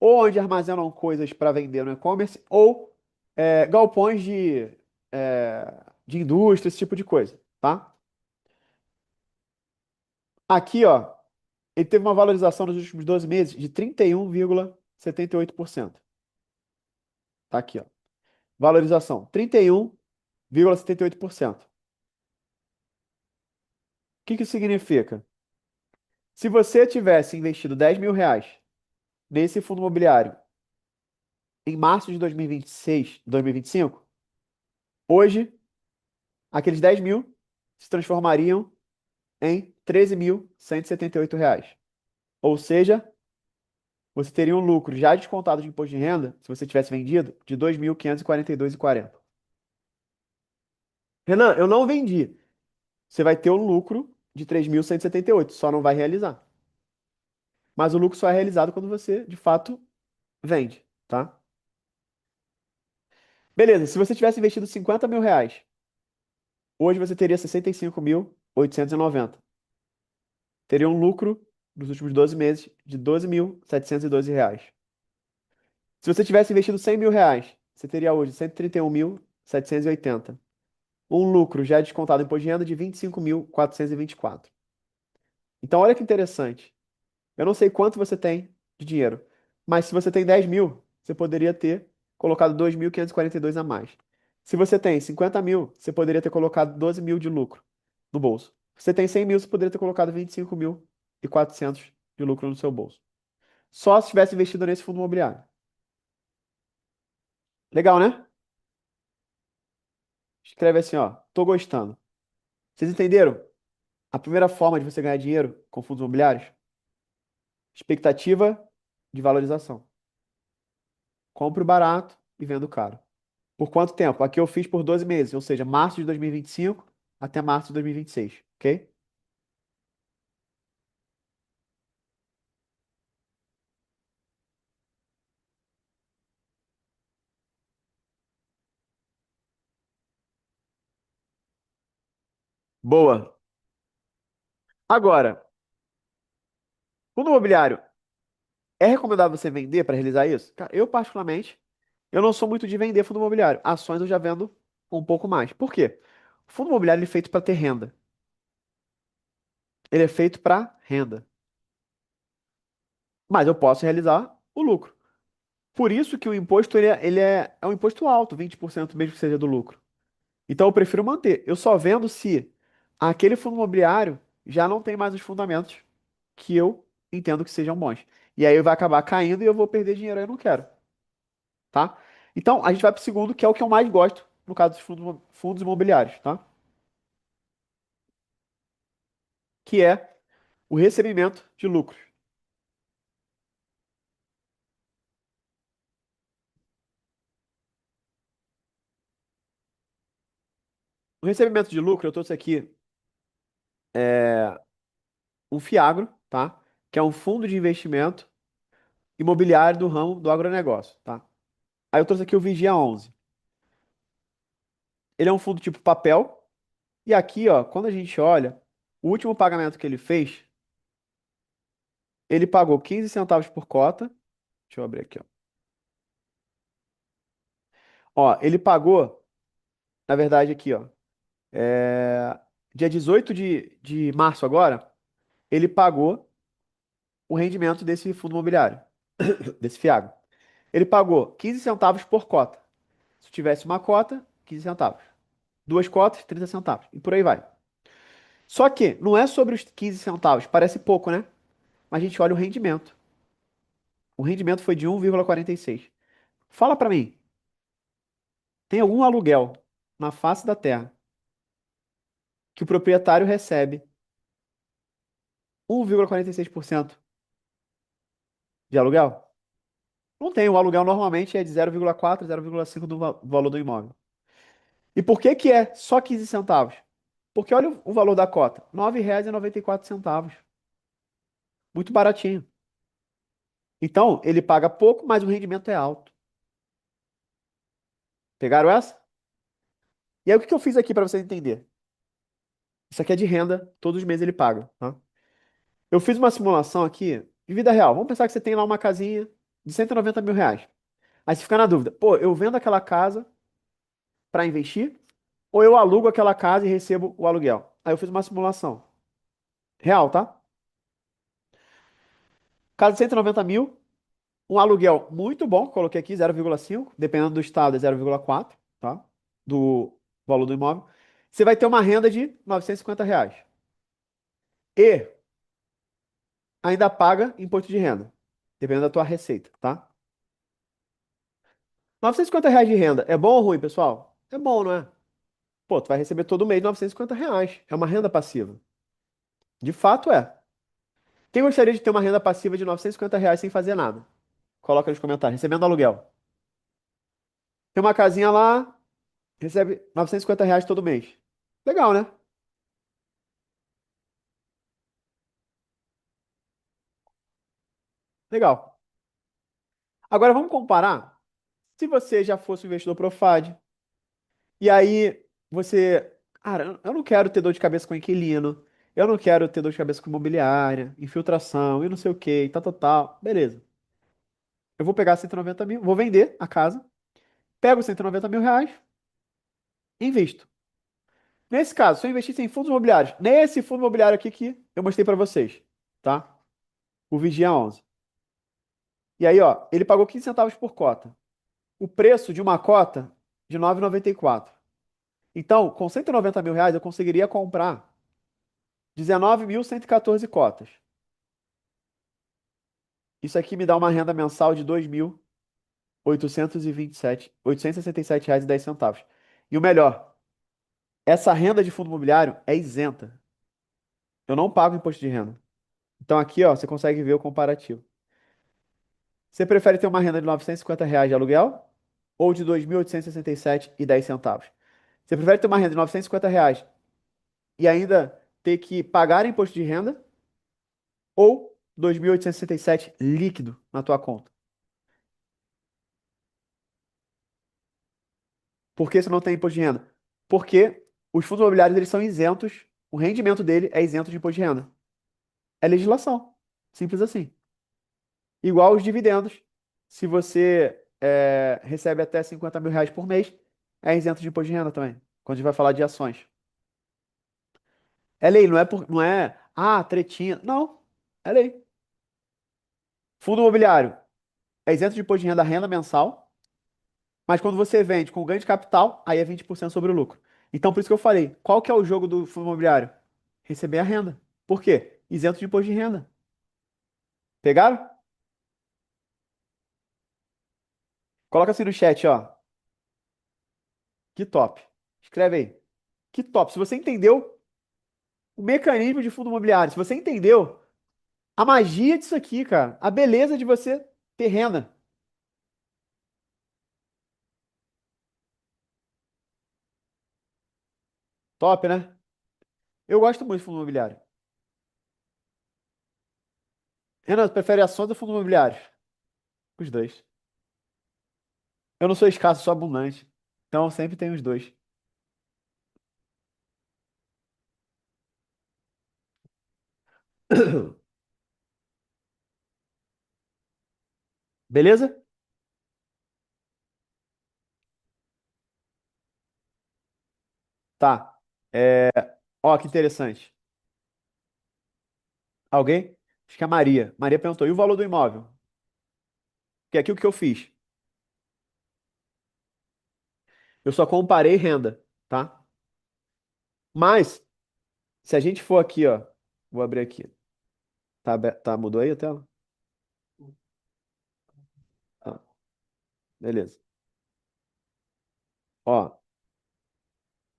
Speaker 1: ou onde armazenam coisas para vender no e-commerce ou galpões de indústria, esse tipo de coisa, tá? Aqui, ó, ele teve uma valorização nos últimos 12 meses de 31,78%. Tá aqui, ó. Valorização, 31,78%. O que que isso significa? Se você tivesse investido R$ 10.000 nesse fundo imobiliário em março de 2026, 2025, hoje, aqueles 10 mil se transformariam em R$ 13.178. Ou seja, você teria um lucro já descontado de imposto de renda, se você tivesse vendido, de 2.542,40. Renan, eu não vendi. Você vai ter um lucro de 3.178, só não vai realizar. Mas o lucro só é realizado quando você, de fato, vende, tá? Beleza, se você tivesse investido R$ 50.000, hoje você teria 65.890. Teria um lucro nos últimos 12 meses de R$ 12.712. Se você tivesse investido R$ 100.000, você teria hoje 131.780. Um lucro já descontado em imposto de renda de 25.424. Então, olha que interessante. Eu não sei quanto você tem de dinheiro, mas se você tem 10 mil, você poderia ter colocado 2.542 a mais. Se você tem 50 mil, você poderia ter colocado 12 mil de lucro no bolso. Se você tem 100 mil, você poderia ter colocado 25.400 de lucro no seu bolso. Só se tivesse investido nesse fundo imobiliário. Legal, né? Escreve assim, ó. Tô gostando. Vocês entenderam? A primeira forma de você ganhar dinheiro com fundos imobiliários? Expectativa de valorização. Compro barato e vendo caro. Por quanto tempo? Aqui eu fiz por 12 meses, ou seja, março de 2025 até março de 2026, ok? Boa. Agora, fundo imobiliário, é recomendável você vender para realizar isso? Cara, eu particularmente, eu não sou muito de vender fundo imobiliário. Ações eu já vendo um pouco mais. Por quê? O fundo imobiliário ele é feito para ter renda. Ele é feito para renda. Mas eu posso realizar o lucro. Por isso que o imposto ele é um imposto alto, 20% mesmo que seja do lucro. Então eu prefiro manter. Eu só vendo se aquele fundo imobiliário já não tem mais os fundamentos que eu entendo que sejam bons. E aí vai acabar caindo e eu vou perder dinheiro aí eu não quero, tá? Então a gente vai para o segundo, que é o que eu mais gosto, no caso dos fundos imobiliários, tá? Que é o recebimento de lucros. O recebimento de lucro, eu trouxe aqui um Fiagro, tá? Que é um fundo de investimento imobiliário do ramo do agronegócio, tá? Aí eu trouxe aqui o Vigia 11. Ele é um fundo tipo papel. E aqui, ó, quando a gente olha, o último pagamento que ele fez, ele pagou 15 centavos por cota. Deixa eu abrir aqui, ó. Ó, ele pagou, na verdade, aqui, ó. é, Dia 18 de março agora, ele pagou o rendimento desse fundo imobiliário, desse Fiago. Ele pagou 15 centavos por cota. Se tivesse uma cota, 15 centavos. Duas cotas, 30 centavos. E por aí vai. Só que não é sobre os 15 centavos. Parece pouco, né? Mas a gente olha o rendimento. O rendimento foi de 1,46. Fala pra mim, Tem algum aluguel na face da terra que o proprietário recebe 1,46% de aluguel? Não tem. O aluguel normalmente é de 0,4, 0,5 do valor do imóvel. E por que que é só 15 centavos? Porque olha o valor da cota, R$ 9,94. Muito baratinho. Então, ele paga pouco, mas o rendimento é alto. Pegaram essa? E aí, o que que eu fiz aqui para você entender? Isso aqui é de renda, todos os meses ele paga, tá? Eu fiz uma simulação aqui de vida real. Vamos pensar que você tem lá uma casinha de 190 mil reais. Aí você fica na dúvida, pô, eu vendo aquela casa para investir ou eu alugo aquela casa e recebo o aluguel? Aí eu fiz uma simulação. Real, tá? Casa de 190 mil, um aluguel muito bom, que eu coloquei aqui 0,5, dependendo do estado é 0,4, tá? Do valor do imóvel. Você vai ter uma renda de R$ 950. E ainda paga imposto de renda, dependendo da tua receita, tá? R$ 950 de renda, é bom ou ruim, pessoal? É bom, não é? Pô, tu vai receber todo mês R$ 950. É uma renda passiva. De fato é. Quem gostaria de ter uma renda passiva de R$ 950 sem fazer nada? Coloca nos comentários, recebendo aluguel. Tem uma casinha lá, recebe R$ 950 todo mês. Legal, né? Legal. Agora vamos comparar. Se você já fosse um investidor Profad, e aí você, cara, eu não quero ter dor de cabeça com inquilino, eu não quero ter dor de cabeça com imobiliária, infiltração e não sei o que, tal, tal, tal. Beleza. Eu vou pegar 190 mil, vou vender a casa, pego 190 mil reais e invisto. Nesse caso, se eu investisse em fundos imobiliários, nesse fundo imobiliário aqui que eu mostrei para vocês, tá? O Vigia 11. E aí, ó, ele pagou 15 centavos por cota. O preço de uma cota de 9,94. Então, com 190 mil reais, eu conseguiria comprar 19.114 cotas. Isso aqui me dá uma renda mensal de 2.827, R$ 867,10. E o melhor, essa renda de fundo imobiliário é isenta. Eu não pago imposto de renda. Então aqui, ó, você consegue ver o comparativo. Você prefere ter uma renda de R$ 950 de aluguel ou de 2.867,10? Você prefere ter uma renda de R$ 950 e ainda ter que pagar imposto de renda ou 2.867 líquido na tua conta? Por que você não tem imposto de renda? Porque os fundos imobiliários eles são isentos, o rendimento dele é isento de imposto de renda. É legislação. Simples assim. Igual os dividendos. Se você recebe até 50 mil reais por mês, é isento de imposto de renda também. Quando a gente vai falar de ações. É lei, não é, tretinha. Não, é lei. Fundo imobiliário é isento de imposto de renda mensal, mas quando você vende com ganho de capital, aí é 20% sobre o lucro. Então, por isso que eu falei, qual que é o jogo do fundo imobiliário? Receber a renda. Por quê? Isento de imposto de renda. Pegaram? Coloca assim no chat, ó. Que top. Escreve aí. Que top. Se você entendeu o mecanismo de fundo imobiliário, se você entendeu a magia disso aqui, cara, a beleza de você ter renda. Top, né? Eu gosto muito de fundo imobiliário. Renan, prefere ações ou fundo imobiliário? Os dois. Eu não sou escasso, sou abundante. Então sempre tem os dois. Beleza? Tá. É, ó, que interessante. Alguém? Acho que é a Maria. Maria perguntou: e o valor do imóvel? Que é aqui o que eu fiz. Eu só comparei renda, tá? Mas, se a gente for aqui, ó. Vou abrir aqui. Tá, mudou aí a tela? Tá, beleza. Ó,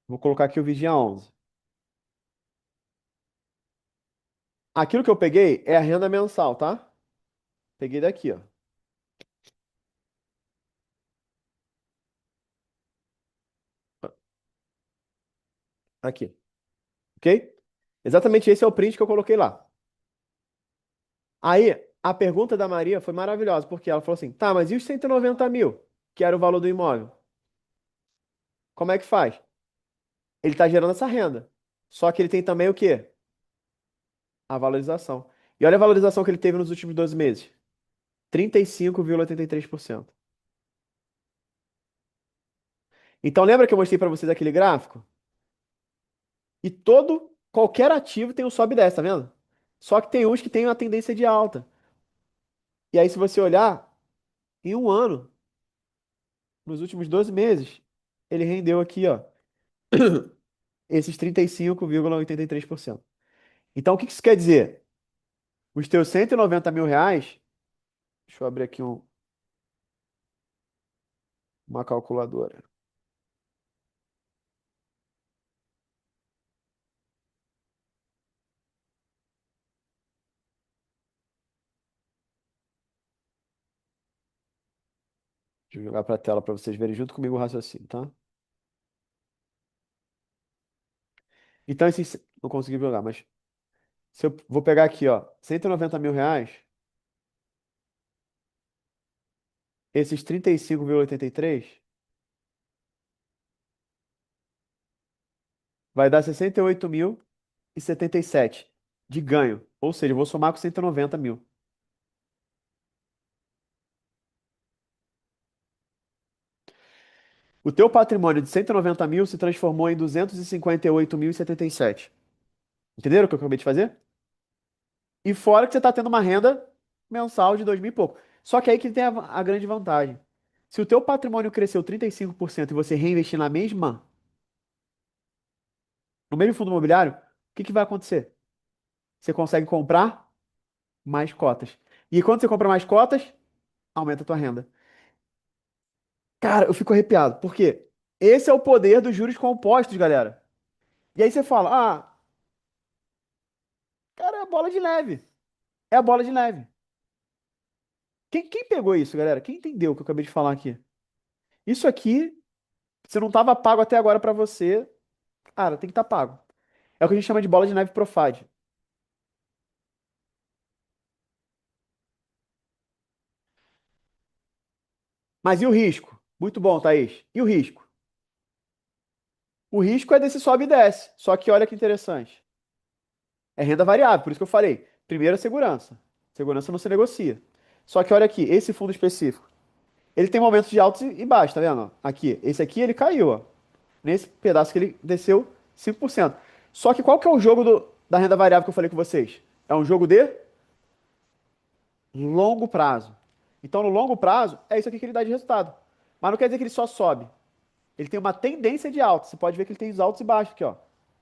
Speaker 1: vou colocar aqui o Vigia 11. Aquilo que eu peguei é a renda mensal, tá? Peguei daqui, ó. Aqui, ok? Exatamente esse é o print que eu coloquei lá. Aí, a pergunta da Maria foi maravilhosa, porque ela falou assim: tá, mas e os 190 mil, que era o valor do imóvel? Como é que faz? Ele está gerando essa renda. Só que ele tem também o quê? A valorização. E olha a valorização que ele teve nos últimos 12 meses: 35,83%. Então, lembra que eu mostrei para vocês aquele gráfico? E qualquer ativo tem um sobe e desce, tá vendo? Só que tem uns que tem uma tendência de alta. E aí, se você olhar, em um ano, nos últimos 12 meses, ele rendeu aqui, ó, esses 35,83%. Então, o que que isso quer dizer? Os teus 190 mil reais, deixa eu abrir aqui uma calculadora. Deixa eu jogar para a tela para vocês verem junto comigo o raciocínio, tá? Então, não consegui jogar, mas se eu vou pegar aqui, ó, 190 mil reais, esses 35,83 vai dar 68.077 de ganho. Ou seja, eu vou somar com 190 mil. O teu patrimônio de 190 mil se transformou em 258.077. Entenderam o que eu acabei de fazer? E fora que você está tendo uma renda mensal de 2 mil e pouco. Só que aí que tem a grande vantagem. Se o teu patrimônio cresceu 35% e você reinvestir no mesmo fundo imobiliário, o que que vai acontecer? Você consegue comprar mais cotas. E quando você compra mais cotas, aumenta a tua renda. Cara, eu fico arrepiado. Por quê? Esse é o poder dos juros compostos, galera. E aí você fala, ah, cara, é a bola de neve. É a bola de neve. Quem pegou isso, galera? Quem entendeu o que eu acabei de falar aqui? Isso aqui, se não estava pago até agora para você, cara, tem que estar pago. É o que a gente chama de bola de neve Profad. Mas e o risco? Muito bom, Thaís. E o risco? O risco é desse sobe e desce. Só que olha que interessante. É renda variável, por isso que eu falei. Primeiro, a segurança. Segurança não se negocia. Só que olha aqui, esse fundo específico. Ele tem momentos de altos e baixos, tá vendo? Aqui, esse aqui ele caiu, ó. Nesse pedaço que ele desceu 5%. Só que qual que é o jogo da renda variável que eu falei com vocês? É um jogo de longo prazo. Então, no longo prazo, é isso aqui que ele dá de resultado. Mas não quer dizer que ele só sobe. Ele tem uma tendência de alta. Você pode ver que ele tem os altos e baixos aqui, ó.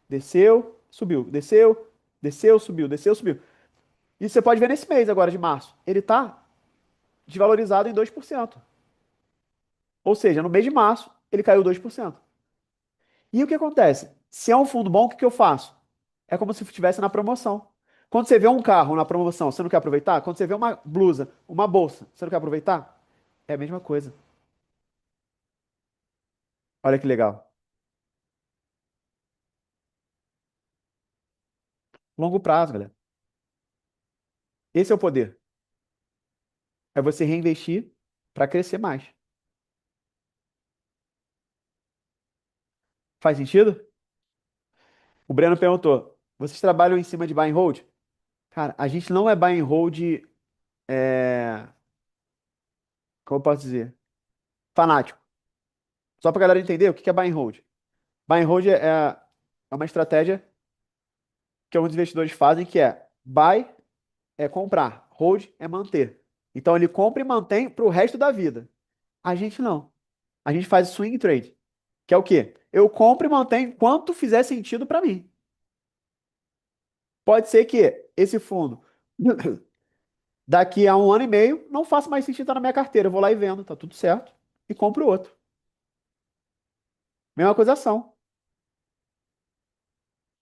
Speaker 1: Desceu, subiu, desceu, desceu, subiu, desceu, subiu. E você pode ver nesse mês agora de março. Ele está desvalorizado em 2%. Ou seja, no mês de março, ele caiu 2%. E o que acontece? Se é um fundo bom, o que que eu faço? É como se estivesse na promoção. Quando você vê um carro na promoção, você não quer aproveitar? Quando você vê uma blusa, uma bolsa, você não quer aproveitar? É a mesma coisa. Olha que legal. Longo prazo, galera. Esse é o poder. É você reinvestir para crescer mais. Faz sentido? O Breno perguntou: vocês trabalham em cima de buy and hold? Cara, a gente não é buy and hold, é... como eu posso dizer? Fanático. Só pra galera entender o que é buy and hold. Buy and hold é uma estratégia que alguns investidores fazem que é buy é comprar, hold é manter. Então ele compra e mantém para o resto da vida. A gente não. A gente faz swing trade, que é o quê? Eu compro e mantenho enquanto fizer sentido para mim. Pode ser que esse fundo daqui a um ano e meio não faça mais sentido estar na minha carteira. Eu vou lá e vendo, tá tudo certo, e compro outro. Mesma coisa ação.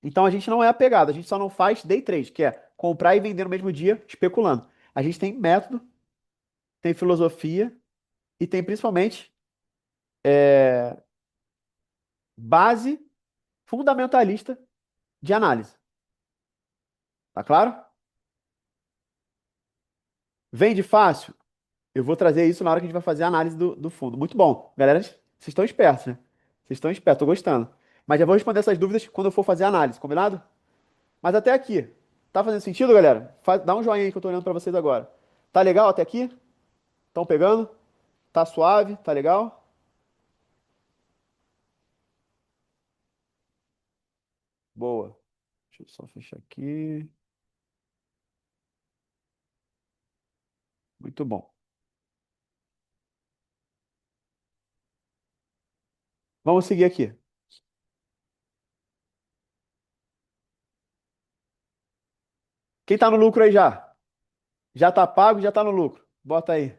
Speaker 1: Então a gente não é apegado, a gente só não faz day trade, que é comprar e vender no mesmo dia, especulando. A gente tem método, tem filosofia e tem principalmente base fundamentalista de análise. Tá claro? Vende fácil? Eu vou trazer isso na hora que a gente vai fazer a análise do fundo. Muito bom. Galera, vocês estão espertos, né? Vocês estão espertos, tô gostando. Mas já vou responder essas dúvidas quando eu for fazer a análise, combinado? Mas até aqui. Tá fazendo sentido, galera? Dá um joinha aí que eu tô olhando pra vocês agora. Tá legal até aqui? Estão pegando? Tá suave? Tá legal? Boa. Deixa eu só fechar aqui. Muito bom. Vamos seguir aqui. Quem tá no lucro aí já? Já tá pago, já tá no lucro. Bota aí.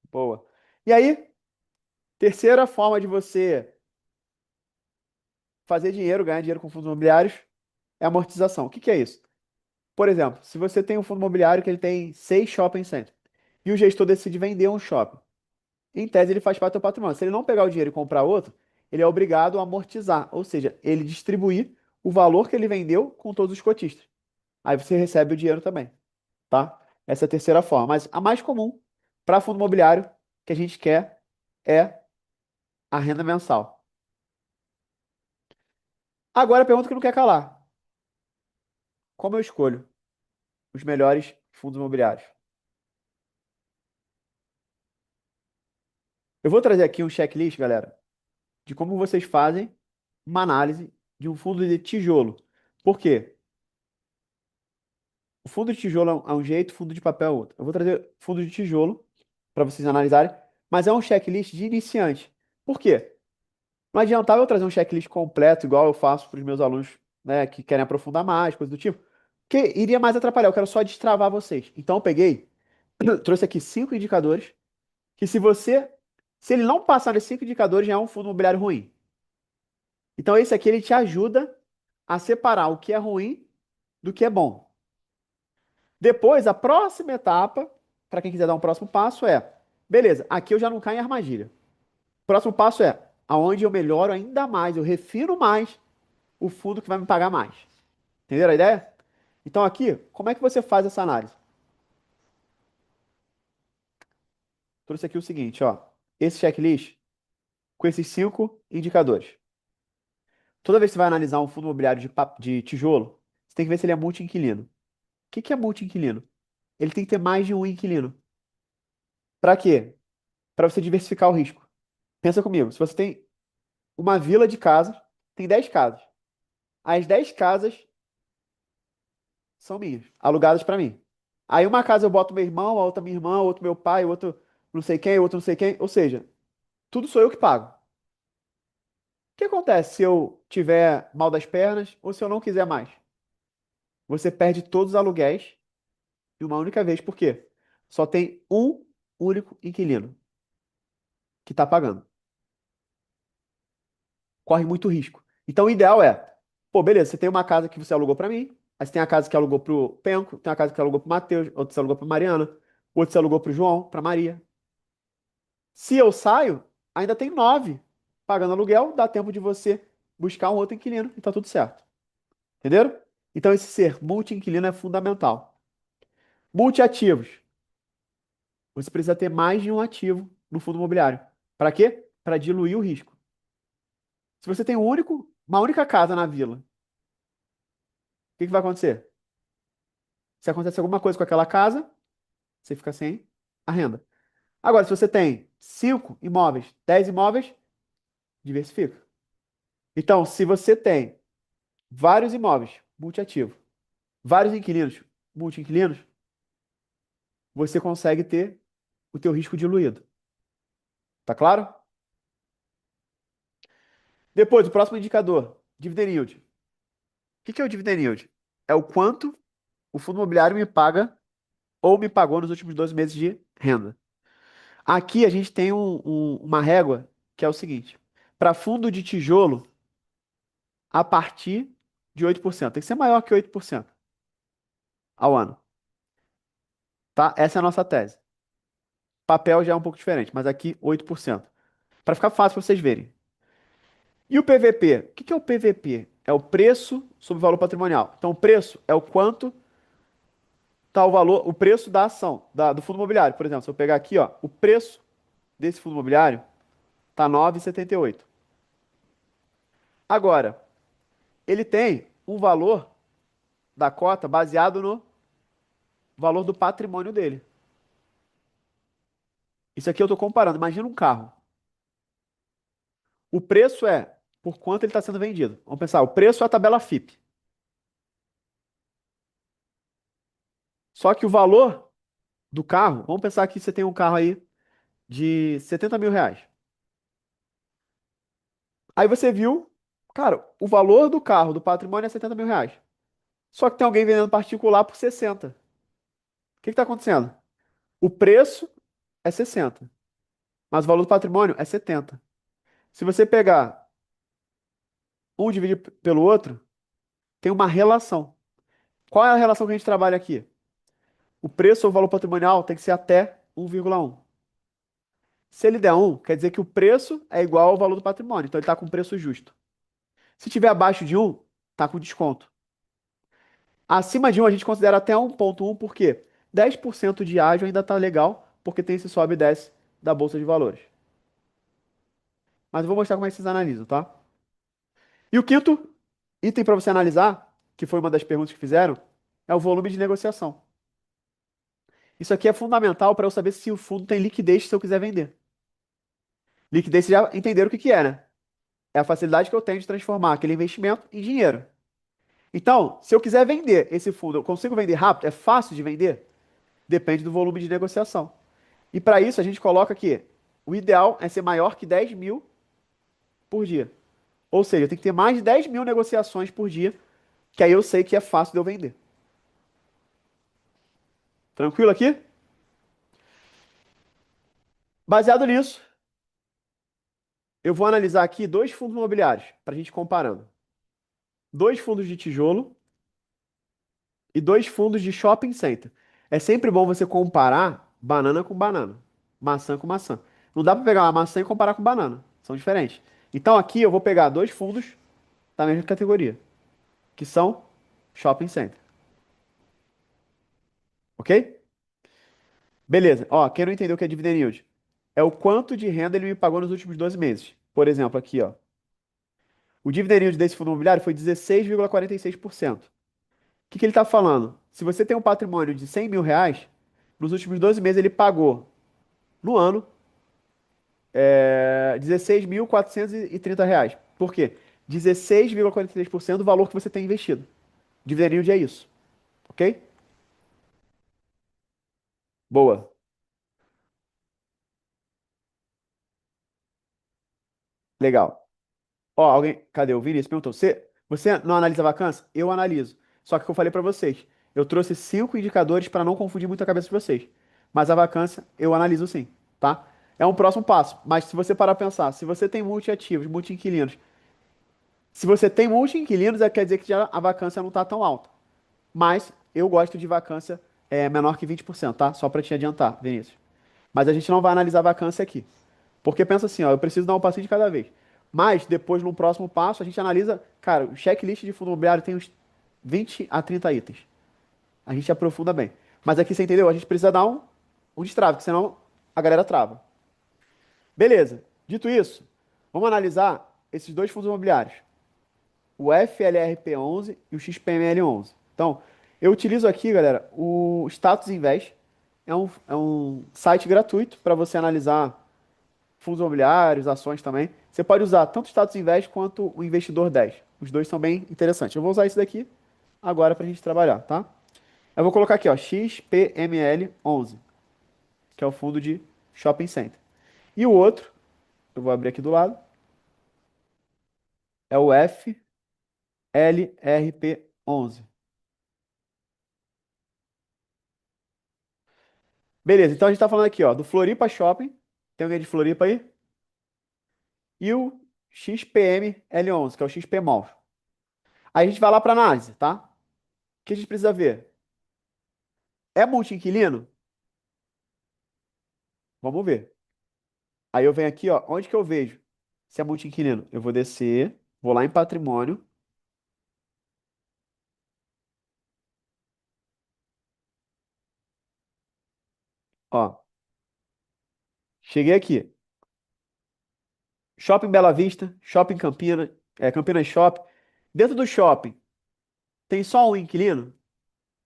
Speaker 1: Boa. E aí, terceira forma de você fazer dinheiro, ganhar dinheiro com fundos imobiliários, é amortização. O que que é isso? Por exemplo, se você tem um fundo imobiliário que ele tem 6 shopping centers e o gestor decide vender um shopping, em tese ele faz parte do seu patrimônio. Se ele não pegar o dinheiro e comprar outro, ele é obrigado a amortizar, ou seja, ele distribuir o valor que ele vendeu com todos os cotistas. Aí você recebe o dinheiro também, tá? Essa é a terceira forma. Mas a mais comum para fundo imobiliário que a gente quer é a renda mensal. Agora a pergunta que não quer calar: como eu escolho os melhores fundos imobiliários? Eu vou trazer aqui um checklist, galera, de como vocês fazem uma análise de um fundo de tijolo. Por quê? O fundo de tijolo é um jeito, fundo de papel é outro. Eu vou trazer fundo de tijolo para vocês analisarem, mas é um checklist de iniciante. Por quê? Não adiantava eu trazer um checklist completo, igual eu faço para os meus alunos, né, que querem aprofundar mais, coisa do tipo, que iria mais atrapalhar. Eu quero só destravar vocês. Então eu peguei, trouxe aqui 5 indicadores que se ele não passar nesses 5 indicadores, já é um fundo imobiliário ruim. Então esse aqui ele te ajuda a separar o que é ruim do que é bom. Depois, a próxima etapa, para quem quiser dar um próximo passo, é: beleza, aqui eu já não caio em armadilha. Próximo passo é aonde eu melhoro ainda mais, eu refino mais o fundo que vai me pagar mais. Entenderam a ideia? Então aqui, como é que você faz essa análise? Trouxe aqui o seguinte, ó. Esse checklist com esses 5 indicadores. Toda vez que você vai analisar um fundo imobiliário de tijolo, você tem que ver se ele é multi-inquilino. O que que é multi-inquilino? Ele tem que ter mais de um inquilino. Para quê? Para você diversificar o risco. Pensa comigo, se você tem uma vila de casas, tem 10 casas. As 10 casas são minhas, alugadas para mim. Aí uma casa eu boto meu irmão, a outra minha irmã, outro meu pai, outro não sei quem, outro não sei quem. Ou seja, tudo sou eu que pago. O que acontece se eu tiver mal das pernas ou se eu não quiser mais? Você perde todos os aluguéis de uma única vez. Por quê? Só tem um único inquilino que está pagando. Corre muito risco. Então o ideal é, pô, beleza, você tem uma casa que você alugou para mim, aí você tem a casa que alugou pro Penco, tem a casa que alugou pro Matheus, outra você alugou pra Mariana, outra você alugou pro João, pra Maria. Se eu saio, ainda tem 9 pagando aluguel, dá tempo de você buscar um outro inquilino e tá tudo certo. Entenderam? Então esse ser multi-inquilino é fundamental. Multi-ativos. Você precisa ter mais de um ativo no fundo imobiliário. Para quê? Para diluir o risco. Se você tem uma única casa na vila, o que que vai acontecer? Se acontecer alguma coisa com aquela casa, você fica sem a renda. Agora, se você tem 5 imóveis, 10 imóveis, diversifica. Então, se você tem vários imóveis, multiativo, vários inquilinos, multi-inquilinos, você consegue ter o teu risco diluído. Tá claro? Depois, o próximo indicador, dividend yield. O que que é o dividend yield? É o quanto o fundo imobiliário me paga ou me pagou nos últimos 12 meses de renda. Aqui a gente tem uma régua que é o seguinte: para fundo de tijolo, a partir de 8%. Tem que ser maior que 8% ao ano, tá? Essa é a nossa tese. Papel já é um pouco diferente, mas aqui 8%. Para ficar fácil para vocês verem. E o PVP? O que que é o PVP? É o preço sobre o valor patrimonial. Então, o preço é o quanto está o valor, o preço da ação, do fundo imobiliário. Por exemplo, se eu pegar aqui, ó, o preço desse fundo imobiliário está 9,78. Agora, ele tem um valor da cota baseado no valor do patrimônio dele. Isso aqui eu estou comparando. Imagina um carro. O preço é por quanto ele está sendo vendido. Vamos pensar, o preço é a tabela FIP. Só que o valor do carro, vamos pensar que você tem um carro aí de 70 mil reais. Aí você viu, cara, o valor do carro, do patrimônio é 70 mil reais. Só que tem alguém vendendo particular por 60. O que está acontecendo? O preço é 60, mas o valor do patrimônio é 70. Se você pegar um e dividir pelo outro, tem uma relação. Qual é a relação que a gente trabalha aqui? O preço ou o valor patrimonial tem que ser até 1,1. Se ele der 1, quer dizer que o preço é igual ao valor do patrimônio. Então ele está com preço justo. Se tiver abaixo de 1, está com desconto. Acima de 1, a gente considera até 1,1, por quê? 10% de ágio ainda está legal, porque tem esse sobe e desce da Bolsa de Valores. Mas eu vou mostrar como é que vocês analisam, tá? E o quinto item para você analisar, que foi uma das perguntas que fizeram, é o volume de negociação. Isso aqui é fundamental para eu saber se o fundo tem liquidez se eu quiser vender. Liquidez, vocês já entenderam o que que é, né? É a facilidade que eu tenho de transformar aquele investimento em dinheiro. Então, se eu quiser vender esse fundo, eu consigo vender rápido? É fácil de vender? Depende do volume de negociação. E para isso, a gente coloca que o ideal é ser maior que 10 mil por dia. Ou seja, tem que ter mais de 10 mil negociações por dia, que aí eu sei que é fácil de eu vender. Tranquilo aqui? Baseado nisso, eu vou analisar aqui dois fundos imobiliários, para a gente comparando. Dois fundos de tijolo e dois fundos de shopping center. É sempre bom você comparar banana com banana, maçã com maçã. Não dá para pegar uma maçã e comparar com banana, são diferentes. Então aqui eu vou pegar dois fundos da mesma categoria, que são shopping center, ok? Beleza. Ó, quem não entendeu o que é dividend yield? É o quanto de renda ele me pagou nos últimos 12 meses. Por exemplo, aqui, ó. O dividend yield desse fundo imobiliário foi 16,46%. O que que ele está falando? Se você tem um patrimônio de 100 mil reais, nos últimos 12 meses ele pagou, no ano, 16.430 reais. Por quê? 16,43% do valor que você tem investido. Dividend yield é isso. Ok? Boa. Legal. Ó, alguém. Cadê? O Vinícius perguntou. Você não analisa a vacância? Eu analiso. Só que eu falei pra vocês. Eu trouxe 5 indicadores para não confundir muito a cabeça de vocês. Mas a vacância eu analiso sim, tá? É um próximo passo. Mas se você parar pra pensar, se você tem multi-ativos, multi-inquilinos, se você tem multi-inquilinos, quer dizer que já a vacância não tá tão alta. Mas eu gosto de vacância menor que 20%, tá? Só para te adiantar, Vinícius. Mas a gente não vai analisar vacância aqui. Porque pensa assim, ó, eu preciso dar um passinho de cada vez. Mas depois, no próximo passo, a gente analisa, cara, o checklist de fundo imobiliário tem uns 20 a 30 itens. A gente aprofunda bem. Mas aqui você entendeu? A gente precisa dar um destrave, porque senão a galera trava. Beleza. Dito isso, vamos analisar esses dois fundos imobiliários. O FLRP11 e o XPML11. Então, eu utilizo aqui, galera, o Status Invest. É um site gratuito para você analisar fundos imobiliários, ações também. Você pode usar tanto o Status Invest quanto o Investidor 10. Os dois são bem interessantes. Eu vou usar isso daqui agora para a gente trabalhar, tá? Eu vou colocar aqui, ó, XPML11, que é o fundo de shopping center. E o outro, eu vou abrir aqui do lado, é o FLRP11. Beleza, então a gente tá falando aqui, ó, do Floripa Shopping. Tem alguém de Floripa aí? E o XPM L11, que é o XP Mall. Aí a gente vai lá para análise, tá? O que a gente precisa ver? É multi-inquilino? Vamos ver. Aí eu venho aqui, ó, onde que eu vejo se é multi-inquilino? Eu vou descer, vou lá em patrimônio, ó, cheguei aqui. Shopping Bela Vista, Shopping Campinas, Campinas Shopping. Dentro do shopping, tem só um inquilino?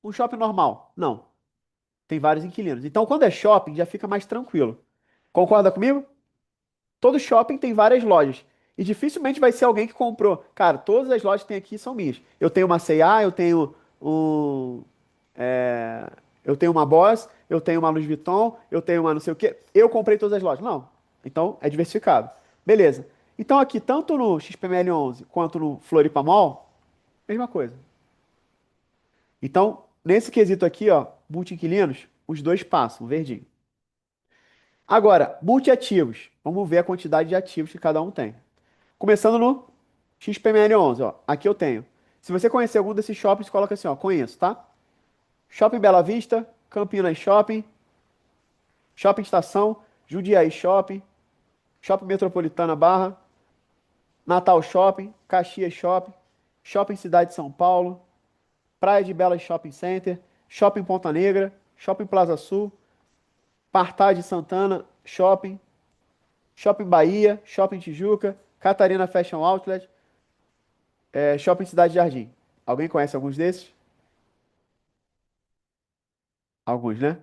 Speaker 1: Um shopping normal? Não, tem vários inquilinos. Então, quando é shopping, já fica mais tranquilo. Concorda comigo? Todo shopping tem várias lojas. E dificilmente vai ser alguém que comprou. Cara, todas as lojas que tem aqui são minhas. Eu tenho uma C&A, um, é, eu tenho uma Boss, eu tenho uma Louis Vuitton, eu tenho uma não sei o quê. Eu comprei todas as lojas. Não. Então, é diversificado. Beleza. Então, aqui, tanto no XPML 11 quanto no Floripa Mall, mesma coisa. Então, nesse quesito aqui, ó, multi-inquilinos, os dois passam, verdinho. Agora, multiativos. Vamos ver a quantidade de ativos que cada um tem. Começando no XPML11, ó. Aqui eu tenho. Se você conhecer algum desses shoppings, coloca assim, ó. Conheço, tá? Shopping Bela Vista, Campinas Shopping, Shopping Estação, Jundiaí Shopping, Shopping Metropolitana Barra, Natal Shopping, Caxias Shopping, Shopping Cidade de São Paulo, Praia de Belas Shopping Center, Shopping Ponta Negra, Shopping Plaza Sul, Partage Santana Shopping, Shopping Bahia, Shopping Tijuca, Catarina Fashion Outlet, Shopping Cidade Jardim. Alguém conhece alguns desses? Alguns, né?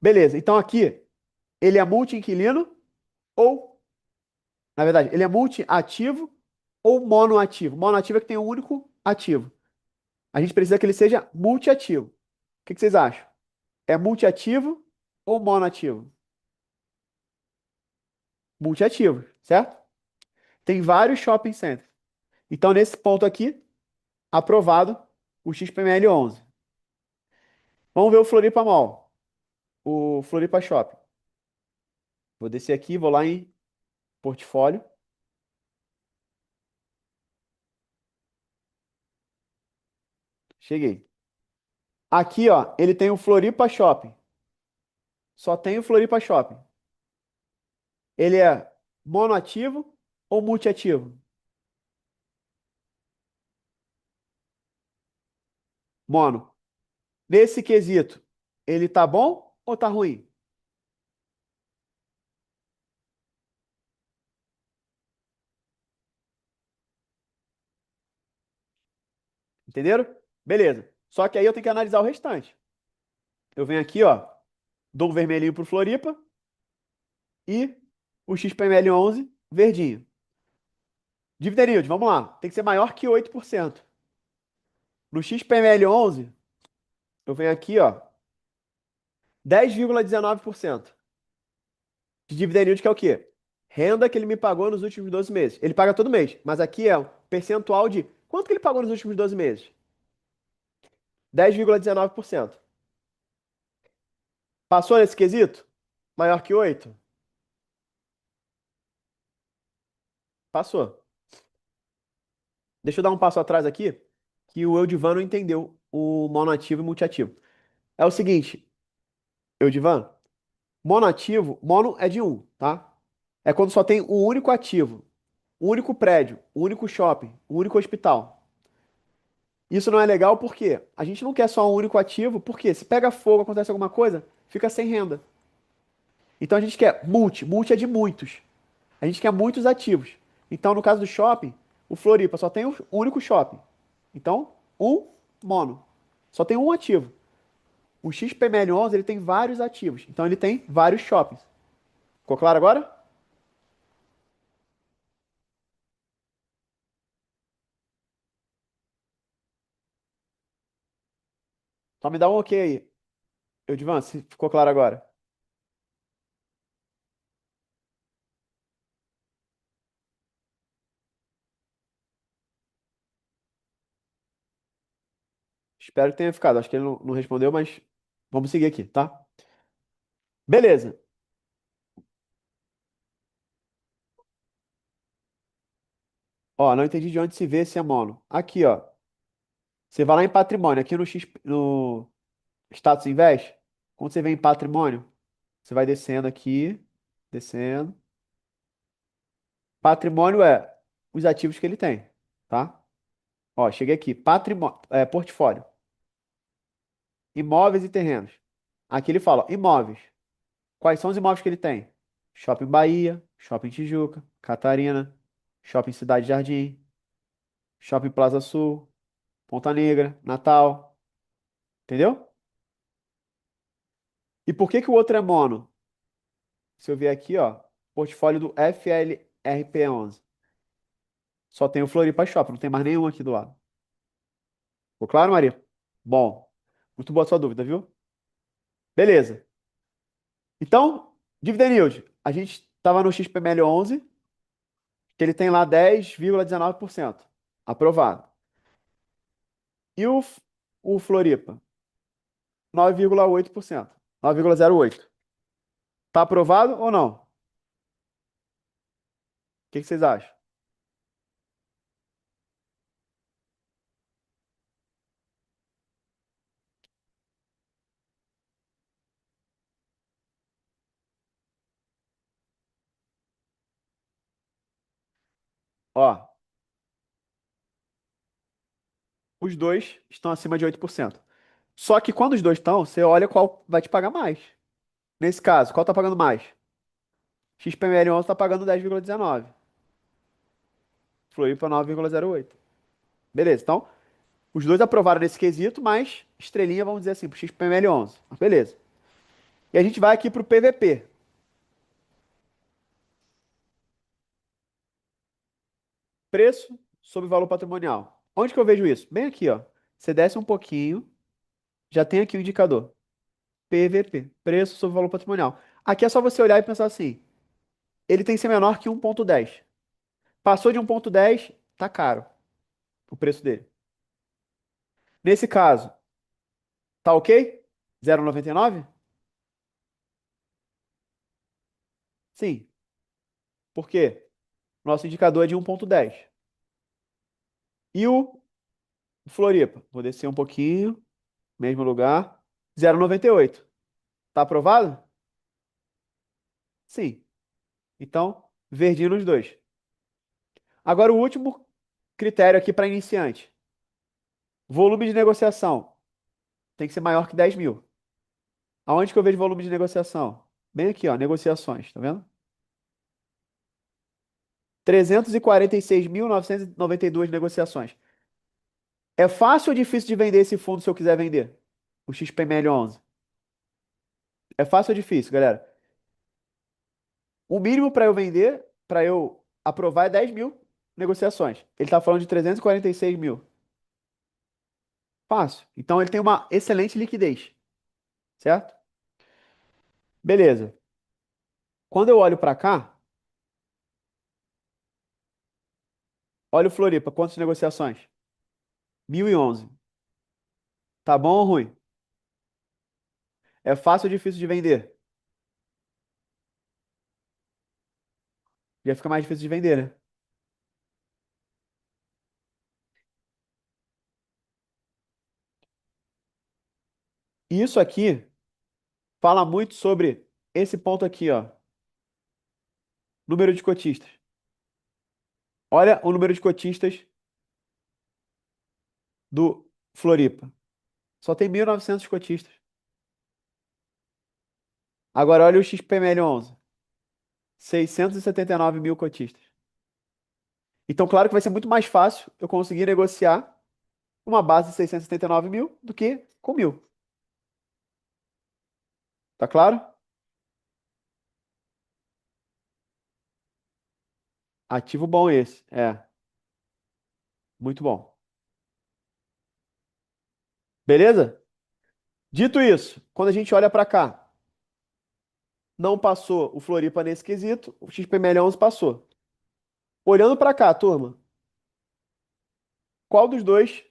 Speaker 1: Beleza, então aqui ele é multi-inquilino ou, na verdade, ele é multi-ativo ou monoativo. Monoativo é que tem um único ativo. A gente precisa que ele seja multi-ativo. O que que vocês acham? É multi-ativo ou monoativo? Multi-ativo, certo? Tem vários shopping centers. Então, nesse ponto aqui, aprovado o XPML 11. Vamos ver o Floripa Mall, o Floripa Shopping. Vou descer aqui, vou lá em portfólio. Cheguei. Aqui, ó, ele tem o Floripa Shopping. Só tem o Floripa Shopping. Ele é monoativo ou multiativo? Mono. Nesse quesito, ele tá bom ou tá ruim? Entenderam? Beleza. Só que aí eu tenho que analisar o restante. Eu venho aqui, ó, dou um vermelhinho pro Floripa e o XPML 11 verdinho. Dividend yield, vamos lá. Tem que ser maior que 8%. No XPML 11, eu venho aqui, ó, 10,19% de dividend yield, que é o quê? Renda que ele me pagou nos últimos 12 meses. Ele paga todo mês, mas aqui é um percentual de quanto que ele pagou nos últimos 12 meses? 10,19%. Passou nesse quesito? Maior que 8? Passou. Deixa eu dar um passo atrás aqui, que o Eudivan não entendeu o monoativo e multiativo. É o seguinte, Eudivan, monoativo, mono é de um, tá? É quando só tem um único ativo, um único prédio, um único shopping, um único hospital. Isso não é legal porque a gente não quer só um único ativo, porque se pega fogo, acontece alguma coisa, fica sem renda. Então a gente quer multi é de muitos. A gente quer muitos ativos. Então, no caso do shopping, o Floripa só tem um único shopping. Então, um mono. Só tem um ativo. O XPML11 ele tem vários ativos. Então, ele tem vários shoppings. Ficou claro agora? Só me dá um ok aí. Edivan, se ficou claro agora. Espero que tenha ficado. Acho que ele não respondeu, mas vamos seguir aqui, tá? Beleza. Ó, não entendi de onde se vê esse é mono. Aqui, ó. Você vai lá em patrimônio, aqui no X, no status invest. Quando você vem em patrimônio, você vai descendo aqui, descendo. Patrimônio é os ativos que ele tem, tá? Ó, cheguei aqui, patrimônio, portfólio, imóveis e terrenos. Aqui ele fala, ó, imóveis. Quais são os imóveis que ele tem? Shopping Bahia, Shopping Tijuca, Catarina, Shopping Cidade Jardim, Shopping Plaza Sul, Ponta Negra, Natal, entendeu? E por que que o outro é mono? Se eu vier aqui, ó, portfólio do FLRP11. Só tem o Floripa Shopping, não tem mais nenhum aqui do lado. Ficou claro, Maria? Bom, muito boa a sua dúvida, viu? Beleza. Então, dividend yield. A gente estava no XPML 11, que ele tem lá 10,19%. Aprovado. E o Floripa? 9,8%. 9,08%. Tá aprovado ou não? O que que vocês acham? Ó, os dois estão acima de 8%. Só que quando os dois estão, você olha qual vai te pagar mais. Nesse caso, qual tá pagando mais? XPML11 tá pagando 10,19. Floripa 9,08. Beleza, então, os dois aprovaram nesse quesito, mas estrelinha, vamos dizer assim, pro XPML11. Beleza. E a gente vai aqui pro PVP. Preço sobre valor patrimonial. Onde que eu vejo isso? Bem aqui, ó. Você desce um pouquinho, já tem aqui o indicador. PVP, preço sobre valor patrimonial. Aqui é só você olhar e pensar assim, ele tem que ser menor que 1,10. Passou de 1,10, tá caro o preço dele. Nesse caso, tá ok? 0,99? Sim. Por quê? Nosso indicador é de 1,10. E o Floripa? Vou descer um pouquinho, mesmo lugar. 0,98. Tá aprovado? Sim. Então, verdinho nos dois. Agora, o último critério aqui para iniciante. Volume de negociação. Tem que ser maior que 10 mil. Aonde que eu vejo volume de negociação? Bem aqui, ó, negociações, tá vendo? 346.992 negociações. É fácil ou difícil de vender esse fundo se eu quiser vender? O XPML11. É fácil ou difícil, galera? O mínimo para eu vender, para eu aprovar, é 10 mil negociações. Ele está falando de 346 mil. Fácil. Então ele tem uma excelente liquidez, certo? Beleza. Quando eu olho para cá, olha o Floripa, quantas negociações? 1.011. Tá bom ou ruim? É fácil ou difícil de vender? Já fica mais difícil de vender, né? E isso aqui fala muito sobre esse ponto aqui, ó. Número de cotistas. Olha o número de cotistas do Floripa. Só tem 1.900 cotistas. Agora olha o XPML11. 679 mil cotistas. Então, claro que vai ser muito mais fácil eu conseguir negociar uma base de 679 mil do que com 1.000. Tá claro? Ativo bom esse. É, muito bom. Beleza? Dito isso, quando a gente olha para cá, não passou o Floripa nesse quesito, o XPML11 passou. Olhando para cá, turma, qual dos dois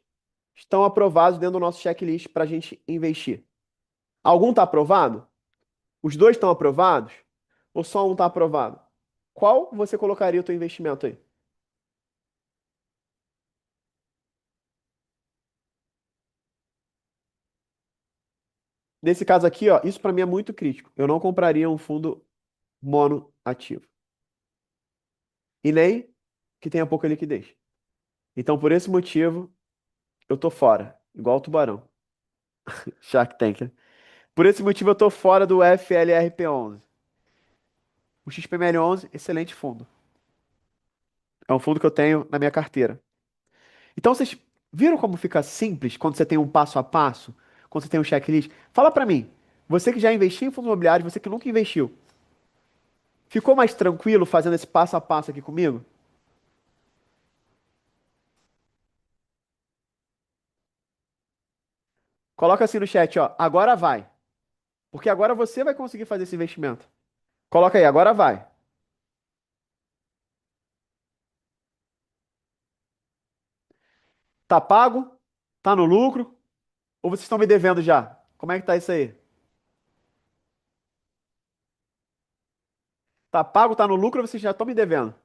Speaker 1: estão aprovados dentro do nosso checklist para a gente investir? Algum está aprovado? Os dois estão aprovados? Ou só um está aprovado? Qual você colocaria o teu investimento aí? Nesse caso aqui, ó, isso para mim é muito crítico. Eu não compraria um fundo mono ativo. E nem que tenha pouca liquidez. Então, por esse motivo, eu tô fora. Igual o tubarão. Shark Tank, né? Por esse motivo, eu tô fora do FLRP11. O XPML11, excelente fundo. É um fundo que eu tenho na minha carteira. Então, vocês viram como fica simples quando você tem um passo a passo? Quando você tem um checklist? Fala pra mim. Você que já investiu em fundos imobiliários, você que nunca investiu, ficou mais tranquilo fazendo esse passo a passo aqui comigo? Coloca assim no chat, ó. Agora vai. Porque agora você vai conseguir fazer esse investimento. Coloca aí, agora vai. Tá pago? Tá no lucro? Ou vocês estão me devendo já? Como é que tá isso aí? Tá pago, tá no lucro ou vocês já estão me devendo?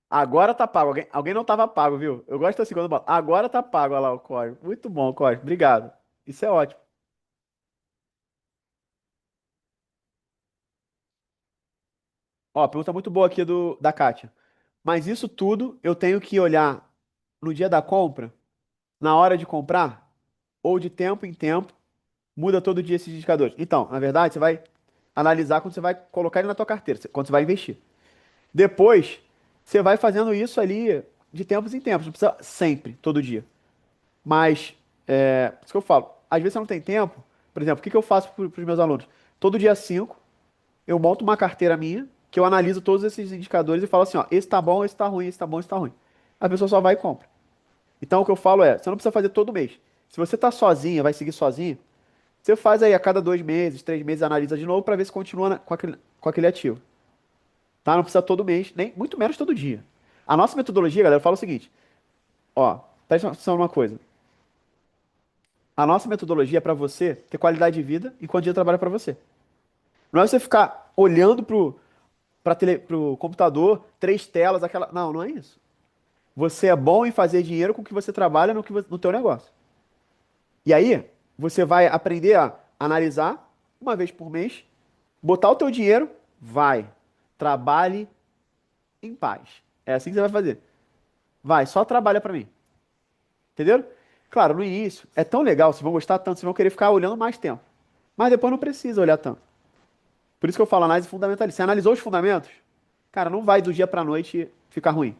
Speaker 1: Agora tá pago. Alguém não tava pago, viu? Eu gosto assim quando bota. Agora tá pago, olha lá o código. Muito bom, código. Obrigado. Isso é ótimo. Ó, pergunta muito boa aqui da Kátia. Mas isso tudo eu tenho que olhar no dia da compra, na hora de comprar, ou de tempo em tempo, muda todo dia esses indicadores. Então, na verdade, você vai analisar quando você vai colocar ele na tua carteira, quando você vai investir. Depois, você vai fazendo isso ali de tempos em tempos, não precisa sempre, todo dia. Mas, por isso que eu falo, às vezes você não tem tempo. Por exemplo, o que que eu faço para os meus alunos? Todo dia 5 eu monto uma carteira minha, que eu analiso todos esses indicadores e falo assim, ó, esse tá bom, esse tá ruim, esse tá bom, esse tá ruim. A pessoa só vai e compra. Então o que eu falo é, você não precisa fazer todo mês. Se você tá sozinha, vai seguir sozinho, você faz aí a cada 2 meses, 3 meses, analisa de novo para ver se continua com aquele ativo. Tá? Não precisa todo mês, nem muito menos todo dia. A nossa metodologia, galera, fala o seguinte, ó, presta atenção numa coisa. A nossa metodologia é para você ter qualidade de vida enquanto o dia trabalha para você. Não é você ficar olhando pro computador, três telas, aquela. Não, não é isso. Você é bom em fazer dinheiro com o que você trabalha no teu negócio. E aí, você vai aprender a analisar uma vez por mês, botar o teu dinheiro, vai. Trabalhe em paz. É assim que você vai fazer. Vai, só trabalha para mim. Entendeu? Claro, no início é tão legal, vocês vão gostar tanto, vocês vão querer ficar olhando mais tempo. Mas depois não precisa olhar tanto. Por isso que eu falo análise fundamentalista. Você analisou os fundamentos? Cara, não vai do dia pra noite ficar ruim.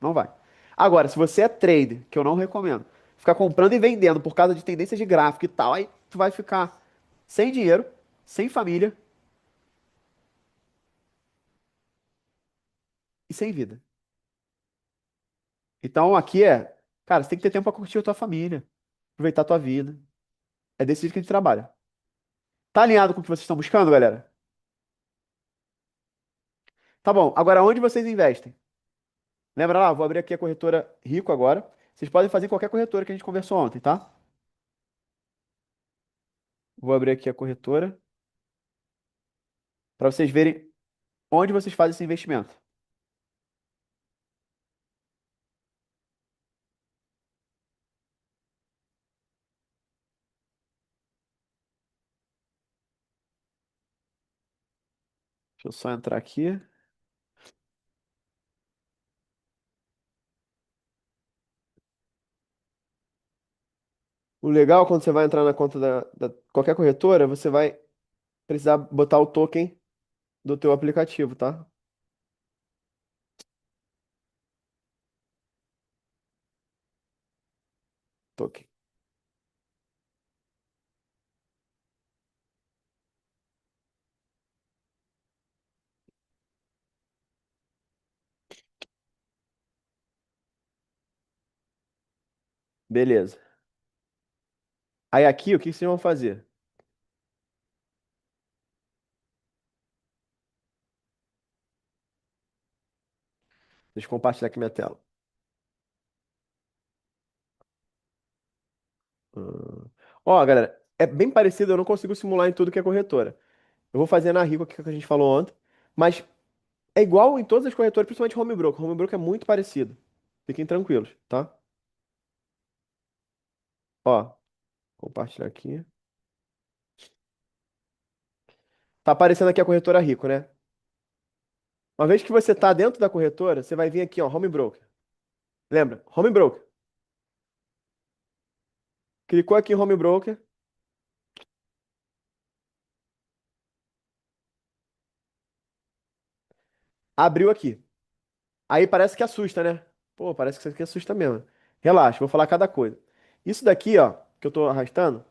Speaker 1: Não vai. Agora, se você é trader, que eu não recomendo, ficar comprando e vendendo por causa de tendências de gráfico e tal, aí tu vai ficar sem dinheiro, sem família e sem vida. Então aqui cara, você tem que ter tempo pra curtir a tua família, aproveitar a tua vida. É desse jeito que a gente trabalha. Tá alinhado com o que vocês estão buscando, galera? Tá bom. Agora, onde vocês investem? Lembra lá, vou abrir aqui a corretora Rico agora. Vocês podem fazer em qualquer corretora que a gente conversou ontem, tá? Vou abrir aqui a corretora para vocês verem onde vocês fazem esse investimento. Deixa eu só entrar aqui. O legal, quando você vai entrar na conta da qualquer corretora, você vai precisar botar o token do teu aplicativo, tá? Token. Beleza. Aí aqui, o que vocês vão fazer? Deixa eu compartilhar aqui minha tela. Ó, galera, é bem parecido, eu não consigo simular em tudo que é corretora. Eu vou fazer na Rico, que é o que a gente falou ontem, mas é igual em todas as corretoras, principalmente home broker. Home broker é muito parecido. Fiquem tranquilos, tá? Ó, compartilhar aqui. Tá aparecendo aqui a corretora Rico, né? Uma vez que você tá dentro da corretora, você vai vir aqui, ó, home broker. Lembra? Home broker. Clicou aqui em home broker, abriu aqui. Aí parece que assusta, né? Pô, parece que isso aqui assusta mesmo. Relaxa, vou falar cada coisa. Isso daqui, ó, que eu tô arrastando,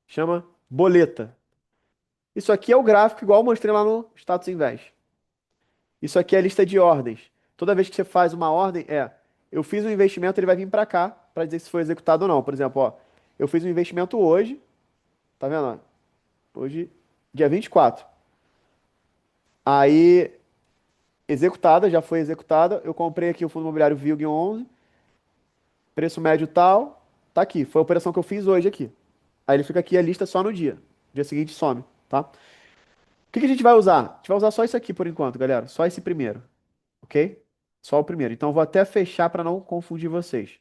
Speaker 1: chama boleta. Isso aqui é o gráfico igual eu mostrei lá no Status Invest. Isso aqui é a lista de ordens. Toda vez que você faz uma ordem, eu fiz um investimento, ele vai vir para cá para dizer se foi executado ou não. Por exemplo, ó, eu fiz um investimento hoje, tá vendo? Ó? Hoje, dia 24. Aí, executada, já foi executada. Eu comprei aqui o fundo imobiliário VILG 11, preço médio tal, tá aqui. Foi a operação que eu fiz hoje aqui. Aí ele fica aqui a lista só no dia. Dia seguinte some, tá? O que que a gente vai usar? A gente vai usar só isso aqui por enquanto, galera. Só esse primeiro, ok? Só o primeiro. Então eu vou até fechar para não confundir vocês,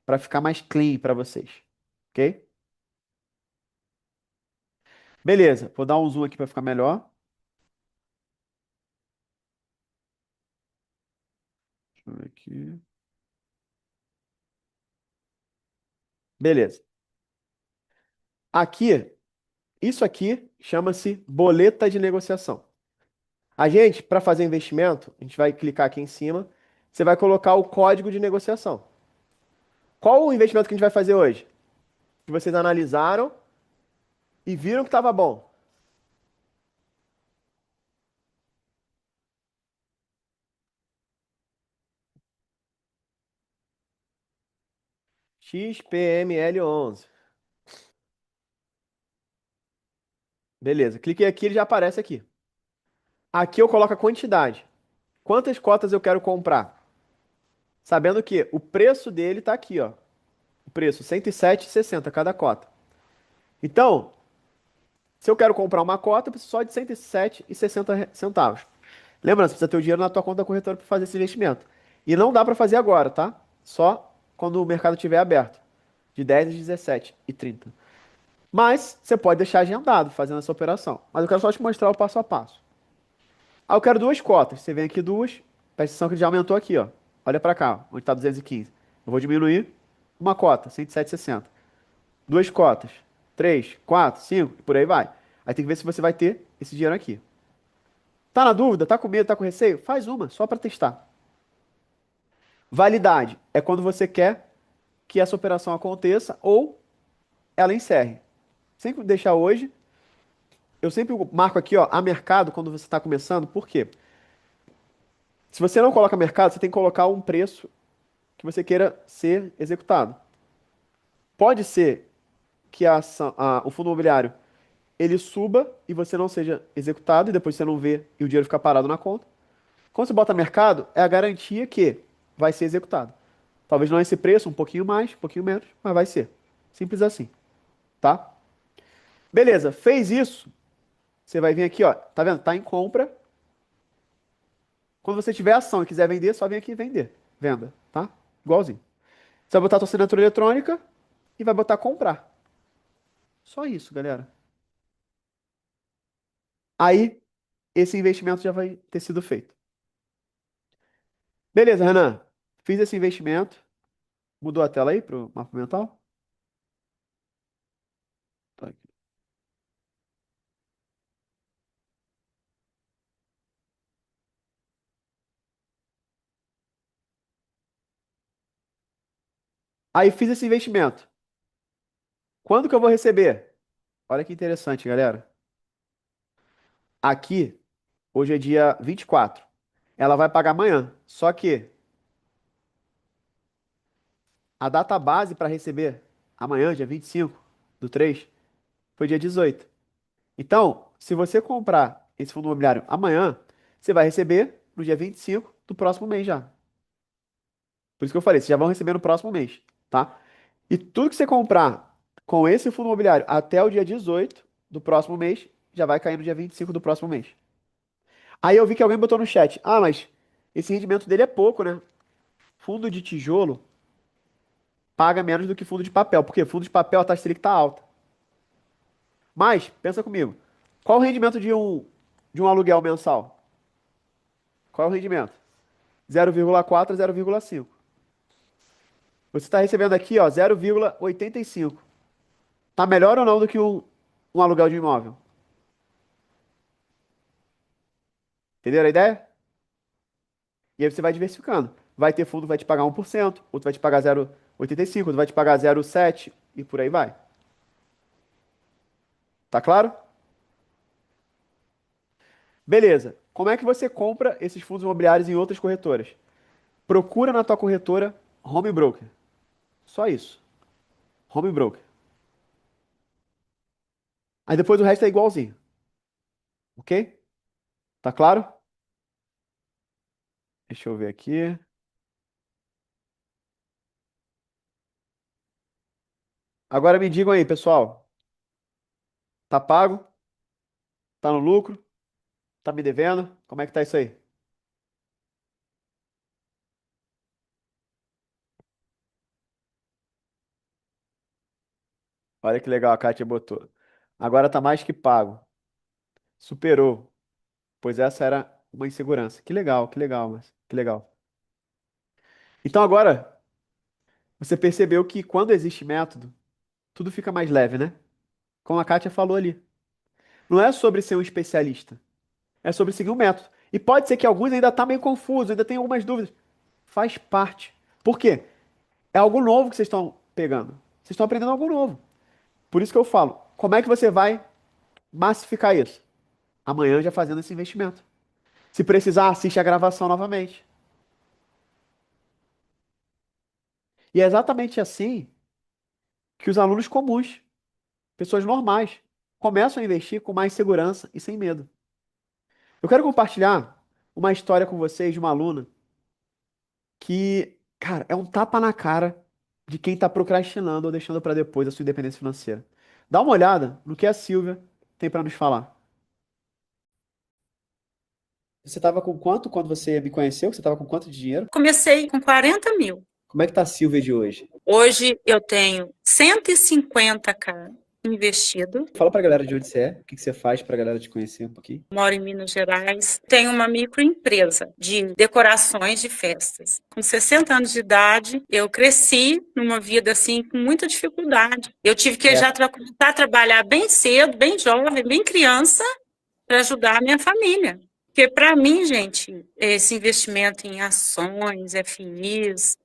Speaker 1: para ficar mais clean para vocês, ok? Beleza. Vou dar um zoom aqui para ficar melhor. Deixa eu ver aqui. Beleza. Aqui, isso aqui chama-se boleta de negociação. A gente, para fazer investimento, a gente vai clicar aqui em cima. Você vai colocar o código de negociação. Qual o investimento que a gente vai fazer hoje? Que vocês analisaram e viram que estava bom. XPML11. Beleza. Cliquei aqui, ele já aparece aqui. Aqui eu coloco a quantidade. Quantas cotas eu quero comprar? Sabendo que o preço dele está aqui, ó. O preço, R$ 107,60 cada cota. Então, se eu quero comprar uma cota, eu preciso só de 107,60 centavos. Lembrando, você precisa ter o dinheiro na tua conta corretora para fazer esse investimento. E não dá para fazer agora, tá? Só quando o mercado estiver aberto, de 10 às 17h30. Mas você pode deixar agendado fazendo essa operação. Mas eu quero só te mostrar o passo a passo. Ah, eu quero duas cotas. Você vem aqui duas, presta atenção que já aumentou aqui, ó. Olha para cá, onde está 215. Eu vou diminuir uma cota, 107,60. Duas cotas, três, quatro, cinco, e por aí vai. Aí tem que ver se você vai ter esse dinheiro aqui. Tá na dúvida? Tá com medo? Tá com receio? Faz uma, só para testar. Validade é quando você quer que essa operação aconteça ou ela encerre. Sempre deixar hoje. Eu sempre marco aqui, ó, a mercado quando você está começando. Por quê? Se você não coloca mercado, você tem que colocar um preço que você queira ser executado. Pode ser que o fundo imobiliário ele suba e você não seja executado e depois você não vê e o dinheiro fica parado na conta. Quando você bota mercado, é a garantia que vai ser executado. Talvez não esse preço, um pouquinho mais, um pouquinho menos, mas vai ser. Simples assim, tá? Beleza, fez isso, você vai vir aqui, ó, tá vendo? Tá em compra. Quando você tiver ação e quiser vender, só vem aqui e vender. Venda, tá? Igualzinho. Você vai botar sua assinatura eletrônica e vai botar comprar. Só isso, galera. Aí, esse investimento já vai ter sido feito. Beleza, Renan. Fiz esse investimento. Mudou a tela aí pro mapa mental? Tá aqui. Aí fiz esse investimento. Quando que eu vou receber? Olha que interessante, galera. Aqui, hoje é dia 24. Ela vai pagar amanhã. Só que a data base para receber amanhã, dia 25/3, foi dia 18. Então, se você comprar esse fundo imobiliário amanhã, você vai receber no dia 25 do próximo mês já. Por isso que eu falei, vocês já vão receber no próximo mês, tá? E tudo que você comprar. Com esse fundo imobiliário até o dia 18 do próximo mês, já vai cair no dia 25 do próximo mês. Aí eu vi que alguém botou no chat: ah, mas esse rendimento dele é pouco, né? Fundo de tijolo paga menos do que fundo de papel. Porque fundo de papel a taxa Selic tá alta. Mas, pensa comigo: qual o rendimento de um aluguel mensal? Qual é o rendimento? 0,4 a 0,5. Você está recebendo aqui, ó, 0,85. Tá melhor ou não do que um aluguel de imóvel? Entenderam a ideia? E aí você vai diversificando. Vai ter fundo que vai te pagar 1%, outro vai te pagar 0,85, outro vai te pagar 0,7 e por aí vai. Tá claro? Beleza. Como é que você compra esses fundos imobiliários em outras corretoras? Procura na tua corretora Home Broker. Só isso. Home Broker. Aí depois o resto é igualzinho. Ok? Tá claro? Deixa eu ver aqui. Agora me digam aí, pessoal. Tá pago? Tá no lucro? Tá me devendo? Como é que tá isso aí? Olha que legal a Kátia botou. Agora tá mais que pago. Superou. Pois essa era uma insegurança. Que legal, mas que legal. Então agora você percebeu que quando existe método, tudo fica mais leve, né? Como a Kátia falou ali. Não é sobre ser um especialista, é sobre seguir um método. E pode ser que alguns ainda tá meio confuso, ainda tem algumas dúvidas. Faz parte. Por quê? É algo novo que vocês estão pegando. Vocês estão aprendendo algo novo. Por isso que eu falo, como é que você vai massificar isso? Amanhã já fazendo esse investimento. Se precisar, assiste a gravação novamente. E é exatamente assim que os alunos comuns, pessoas normais, começam a investir com mais segurança e sem medo. Eu quero compartilhar uma história com vocês de uma aluna que, cara, é um tapa na cara de quem está procrastinando ou deixando para depois a sua independência financeira. Dá uma olhada no que a Silvia tem para nos falar. Você estava com quanto quando você me conheceu? Você estava com quanto de dinheiro?
Speaker 2: Comecei com 40 mil.
Speaker 1: Como é que tá a Silvia de hoje?
Speaker 2: Hoje eu tenho 150k investido.
Speaker 1: Fala pra galera de onde você é, o que que você faz pra galera te conhecer um pouquinho.
Speaker 2: Moro em Minas Gerais. Tenho uma microempresa de decorações de festas. Com 60 anos de idade, eu cresci numa vida assim com muita dificuldade. Eu tive que já começar a trabalhar bem cedo, bem jovem, bem criança, para ajudar a minha família. Porque para mim, gente, esse investimento em ações, FIs,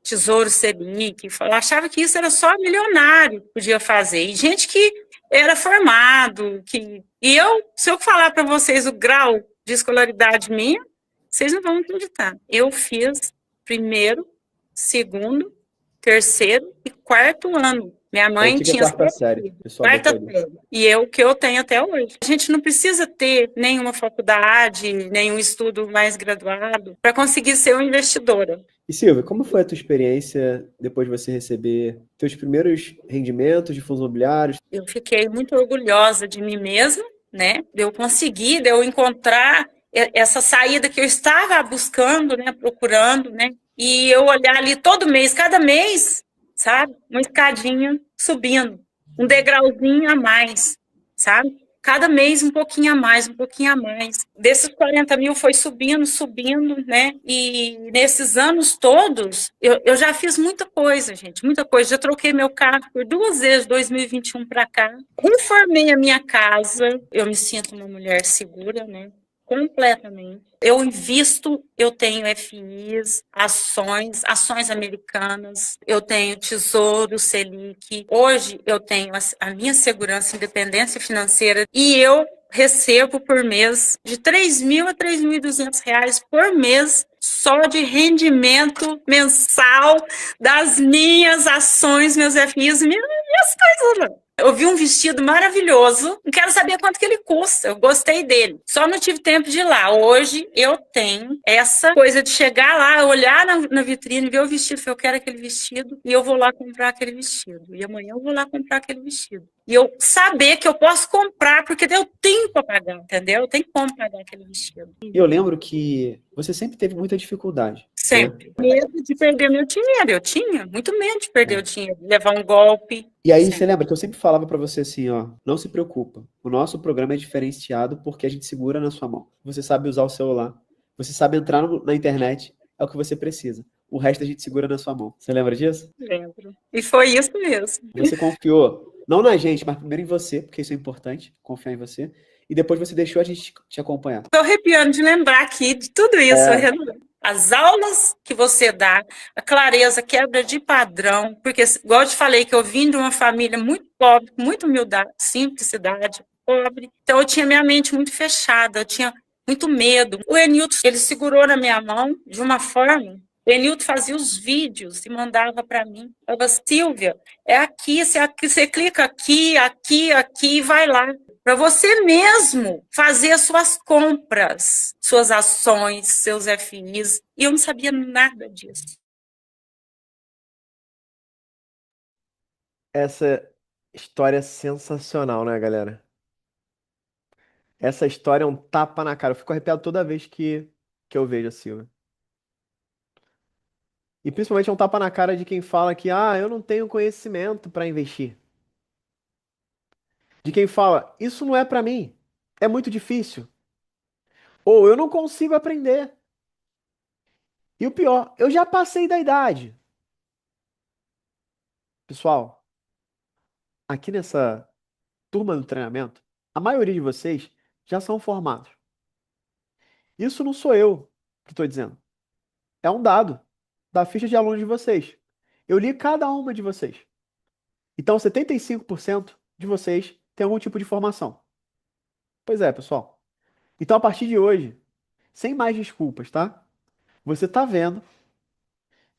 Speaker 2: Tesouro Selic, eu achava que isso era só milionário que podia fazer, e gente que era formado, e eu, se eu falar para vocês o grau de escolaridade minha, vocês não vão acreditar. Eu fiz primeiro, segundo, terceiro e quarto ano. Minha mãe
Speaker 1: Antiga
Speaker 2: tinha
Speaker 1: quarta
Speaker 2: 7
Speaker 1: série,
Speaker 2: filhos,
Speaker 1: o pessoal botou
Speaker 2: quarta
Speaker 1: ali.
Speaker 2: série. E eu que eu tenho até hoje. A gente não precisa ter nenhuma faculdade, nenhum estudo mais graduado para conseguir ser uma investidora.
Speaker 1: E Silvia, como foi a tua experiência depois de você receber teus primeiros rendimentos de fundos imobiliários?
Speaker 2: Eu fiquei muito orgulhosa de mim mesma, né? De eu conseguir, de eu encontrar essa saída que eu estava buscando, né? Procurando, né? E eu olhar ali todo mês, cada mês, sabe? Uma escadinha subindo, um degrauzinho a mais, sabe? Cada mês um pouquinho a mais, um pouquinho a mais. Desses 40 mil foi subindo, subindo, né? E nesses anos todos, eu já fiz muita coisa, gente, muita coisa. Já troquei meu carro por 2 vezes, 2021 para cá. Reformei a minha casa. Eu me sinto uma mulher segura, né? Completamente. Eu invisto, eu tenho FIs, ações americanas, eu tenho Tesouro Selic. Hoje eu tenho a minha segurança, independência financeira e eu recebo por mês de 3.000 a 3.200 reais por mês só de rendimento mensal das minhas ações, meus FIs, minhas coisas. Eu vi um vestido maravilhoso, não quero saber quanto que ele custa, eu gostei dele. Só não tive tempo de ir lá. Hoje eu tenho essa coisa de chegar lá, olhar na vitrine, ver o vestido, eu quero aquele vestido, e eu vou lá comprar aquele vestido. E amanhã eu vou lá comprar aquele vestido. E eu saber que eu posso comprar, porque eu tenho para pagar, entendeu? Eu tenho como pagar aquele vestido.
Speaker 1: E eu lembro que você sempre teve muita dificuldade, né?
Speaker 2: Sempre. Medo de perder meu dinheiro. Eu tinha muito medo de perder o
Speaker 1: É.
Speaker 2: dinheiro, de levar um golpe.
Speaker 1: E aí você
Speaker 2: Sempre.
Speaker 1: lembra que eu sempre falava pra você assim, ó, não se preocupa. O nosso programa é diferenciado porque a gente segura na sua mão. Você sabe usar o celular, você sabe entrar na internet, é o que você precisa. O resto a gente segura na sua mão. Você lembra disso?
Speaker 2: Lembro. E foi isso mesmo.
Speaker 1: Você confiou não na gente, mas primeiro em você, porque isso é importante, confiar em você. E depois você deixou a gente te acompanhar.
Speaker 2: Estou arrepiando de lembrar aqui de tudo isso.
Speaker 1: É,
Speaker 2: As aulas que você dá, a clareza, quebra de padrão, porque, igual eu te falei, que eu vim de uma família muito pobre, muito humildade, simplicidade, pobre. Então, eu tinha minha mente muito fechada, eu tinha muito medo. O Enilton, ele segurou na minha mão de uma forma. O Enilton fazia os vídeos e mandava para mim. Eu falava, Silvia, é aqui, você clica aqui, aqui, aqui e vai lá para você mesmo fazer as suas compras, suas ações, seus FIs. E eu não sabia nada disso.
Speaker 3: Essa história é sensacional, né, galera? Essa história é um tapa na cara. Eu fico arrepiado toda vez que eu vejo a Silvia. E principalmente é um tapa na cara de quem fala que, eu não tenho conhecimento para investir. De quem fala, isso não é para mim. É muito difícil. Ou eu não consigo aprender. E o pior, eu já passei da idade. Pessoal, aqui nessa turma do treinamento, a maioria de vocês já são formados. Isso não sou eu que estou dizendo. É um dado da ficha de alunos de vocês. Eu li cada uma de vocês. Então, 75% de vocês tem algum tipo de formação. Pois é, pessoal. Então, a partir de hoje, sem mais desculpas, tá? Você tá vendo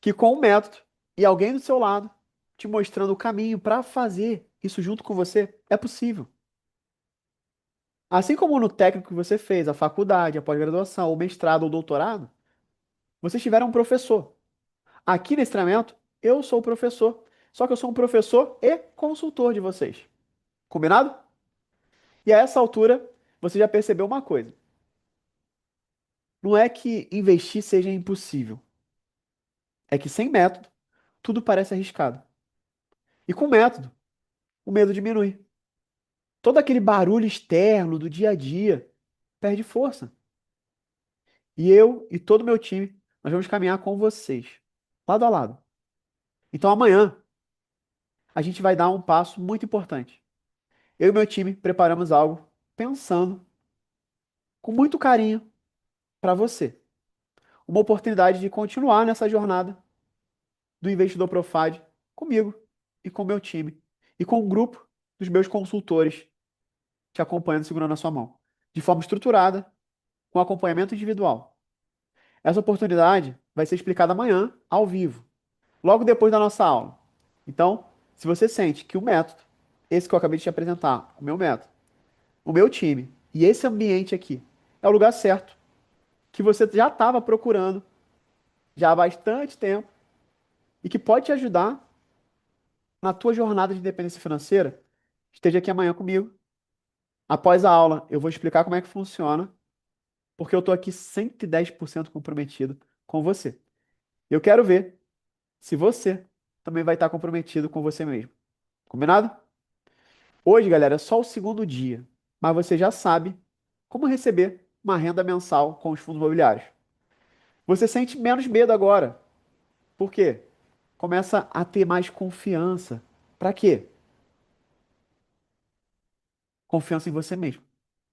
Speaker 3: que com o método e alguém do seu lado te mostrando o caminho para fazer isso junto com você, é possível. Assim como no técnico que você fez, a faculdade, a pós-graduação, o mestrado ou doutorado, vocês tiveram um professor. Aqui nesse treinamento, eu sou o professor. Só que eu sou um professor e consultor de vocês. Combinado? E a essa altura, você já percebeu uma coisa. Não é que investir seja impossível. É que sem método, tudo parece arriscado. E com método, o medo diminui. Todo aquele barulho externo do dia a dia perde força. E eu e todo o meu time, nós vamos caminhar com vocês, lado a lado. Então amanhã, a gente vai dar um passo muito importante. Eu e meu time preparamos algo pensando com muito carinho para você. Uma oportunidade de continuar nessa jornada do Investidor Profad comigo e com o meu time e com o grupo dos meus consultores te acompanhando, segurando a sua mão, de forma estruturada, com acompanhamento individual. Essa oportunidade vai ser explicada amanhã, ao vivo, logo depois da nossa aula. Então, se você sente que o método, esse que eu acabei de te apresentar, o meu método, o meu time e esse ambiente aqui é o lugar certo que você já estava procurando já há bastante tempo e que pode te ajudar na tua jornada de independência financeira, esteja aqui amanhã comigo. Após a aula, eu vou explicar como é que funciona, porque eu estou aqui 110% comprometido com você. Eu quero ver se você também vai estar comprometido com você mesmo. Combinado? Hoje, galera, é só o segundo dia, mas você já sabe como receber uma renda mensal com os fundos imobiliários. Você sente menos medo agora. Por quê? Começa a ter mais confiança. Para quê? Confiança em você mesmo.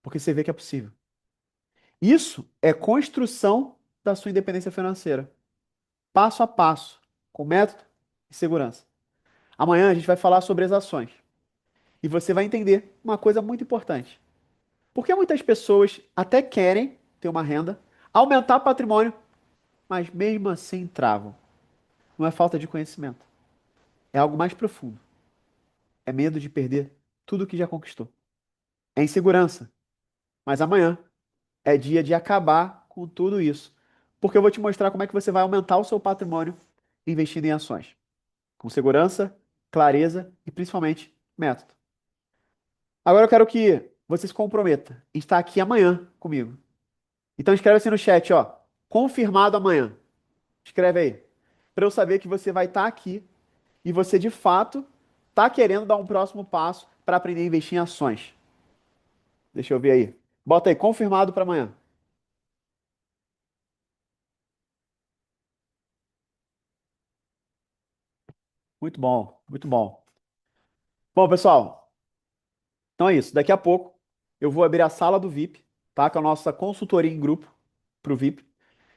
Speaker 3: Porque você vê que é possível. Isso é construção da sua independência financeira. Passo a passo, com método e segurança. Amanhã a gente vai falar sobre as ações. E você vai entender uma coisa muito importante. Porque muitas pessoas até querem ter uma renda, aumentar o patrimônio, mas mesmo assim travam. Não é falta de conhecimento. É algo mais profundo.
Speaker 1: é medo de perder tudo que já conquistou. É insegurança. Mas amanhã é dia de acabar com tudo isso. Porque eu vou te mostrar como é que você vai aumentar o seu patrimônio investindo em ações. Com segurança, clareza e principalmente método. Agora eu quero que você se comprometa em estar aqui amanhã comigo. Então escreve assim no chat, ó. Confirmado amanhã. Escreve aí. Para eu saber que você vai estar aqui e você de fato está querendo dar um próximo passo para aprender a investir em ações. Deixa eu ver aí. Bota aí, confirmado para amanhã. Muito bom, muito bom. Bom, pessoal, então é isso. Daqui a pouco eu vou abrir a sala do VIP, tá? Com a nossa consultoria em grupo para o VIP.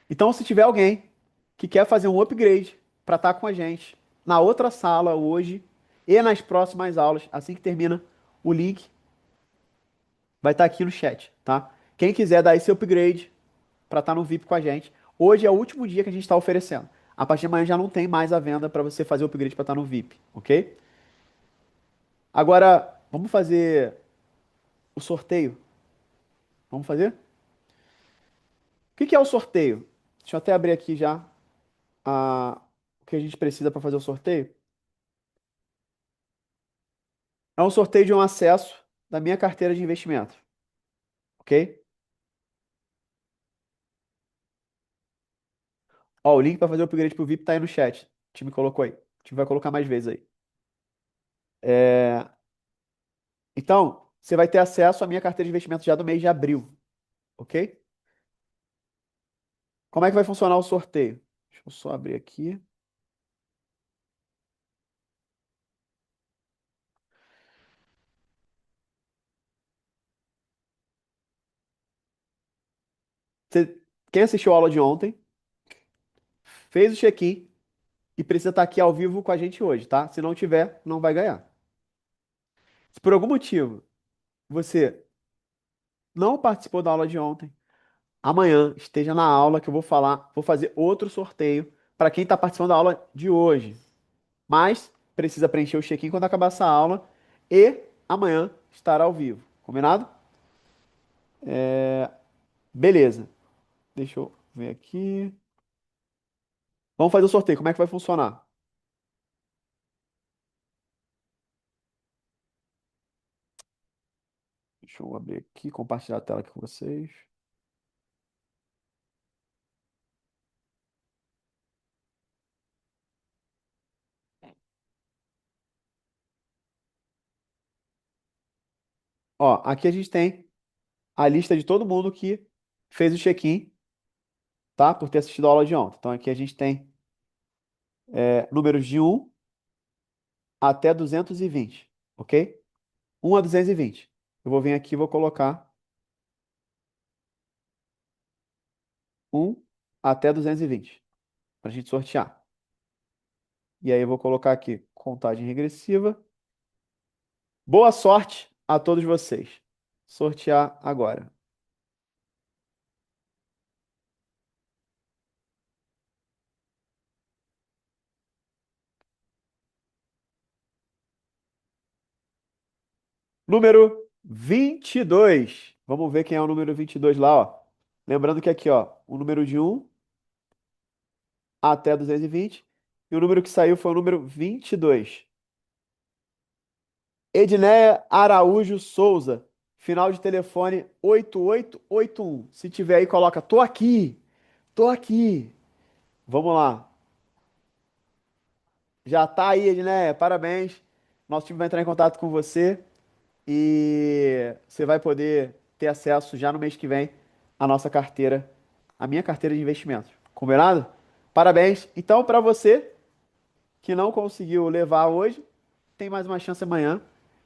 Speaker 1: Então, se tiver alguém que quer fazer um upgrade para estar com a gente na outra sala hoje e nas próximas aulas, assim que termina, o link vai estar aqui no chat, tá? Quem quiser dar esse upgrade para estar no VIP com a gente, hoje é o último dia que a gente está oferecendo. A partir de amanhã já não tem mais a venda para você fazer o upgrade para estar no VIP, ok? Agora, vamos fazer o sorteio. Vamos fazer? O que que é o sorteio? Deixa eu até abrir aqui já o que a gente precisa para fazer o sorteio. É um sorteio de um acesso da minha carteira de investimento, ok? Ó, o link para fazer o upgrade pro VIP tá aí no chat. O time colocou aí. O time vai colocar mais vezes aí. É, Então, você vai ter acesso à minha carteira de investimento já do mês de abril, ok? Como é que vai funcionar o sorteio? Deixa eu só abrir aqui. Você- Quem assistiu a aula de ontem, fez o check-in e precisa estar aqui ao vivo com a gente hoje, tá? Se não tiver, não vai ganhar. Se por algum motivo você não participou da aula de ontem, amanhã esteja na aula que eu vou falar, vou fazer outro sorteio para quem está participando da aula de hoje. Mas precisa preencher o check-in quando acabar essa aula e amanhã estará ao vivo. Combinado? Beleza. Deixa eu ver aqui. Vamos fazer o sorteio. Como é que vai funcionar? Deixa eu abrir aqui, compartilhar a tela aqui com vocês. Ó, aqui a gente tem a lista de todo mundo que fez o check-in, tá? Por ter assistido a aula de ontem. Então aqui a gente tem números de 1 até 220, ok? 1 a 220. Eu vou vir aqui e vou colocar 1 até 220 para a gente sortear. E aí eu vou colocar aqui contagem regressiva. Boa sorte a todos vocês. Sortear agora. Número 22. Vamos ver quem é o número 22 lá, ó. Lembrando que aqui, ó, o número de 1 até 220. E o número que saiu foi o número 22. Edneia Araújo Souza. Final de telefone 8881. Se tiver aí, coloca: tô aqui, tô aqui. Vamos lá. Já tá aí, Edneia. Parabéns. Nosso time vai entrar em contato com você e você vai poder ter acesso já no mês que vem à nossa carteira, à minha carteira de investimentos. Combinado? Parabéns. Então, para você que não conseguiu levar hoje, tem mais uma chance amanhã.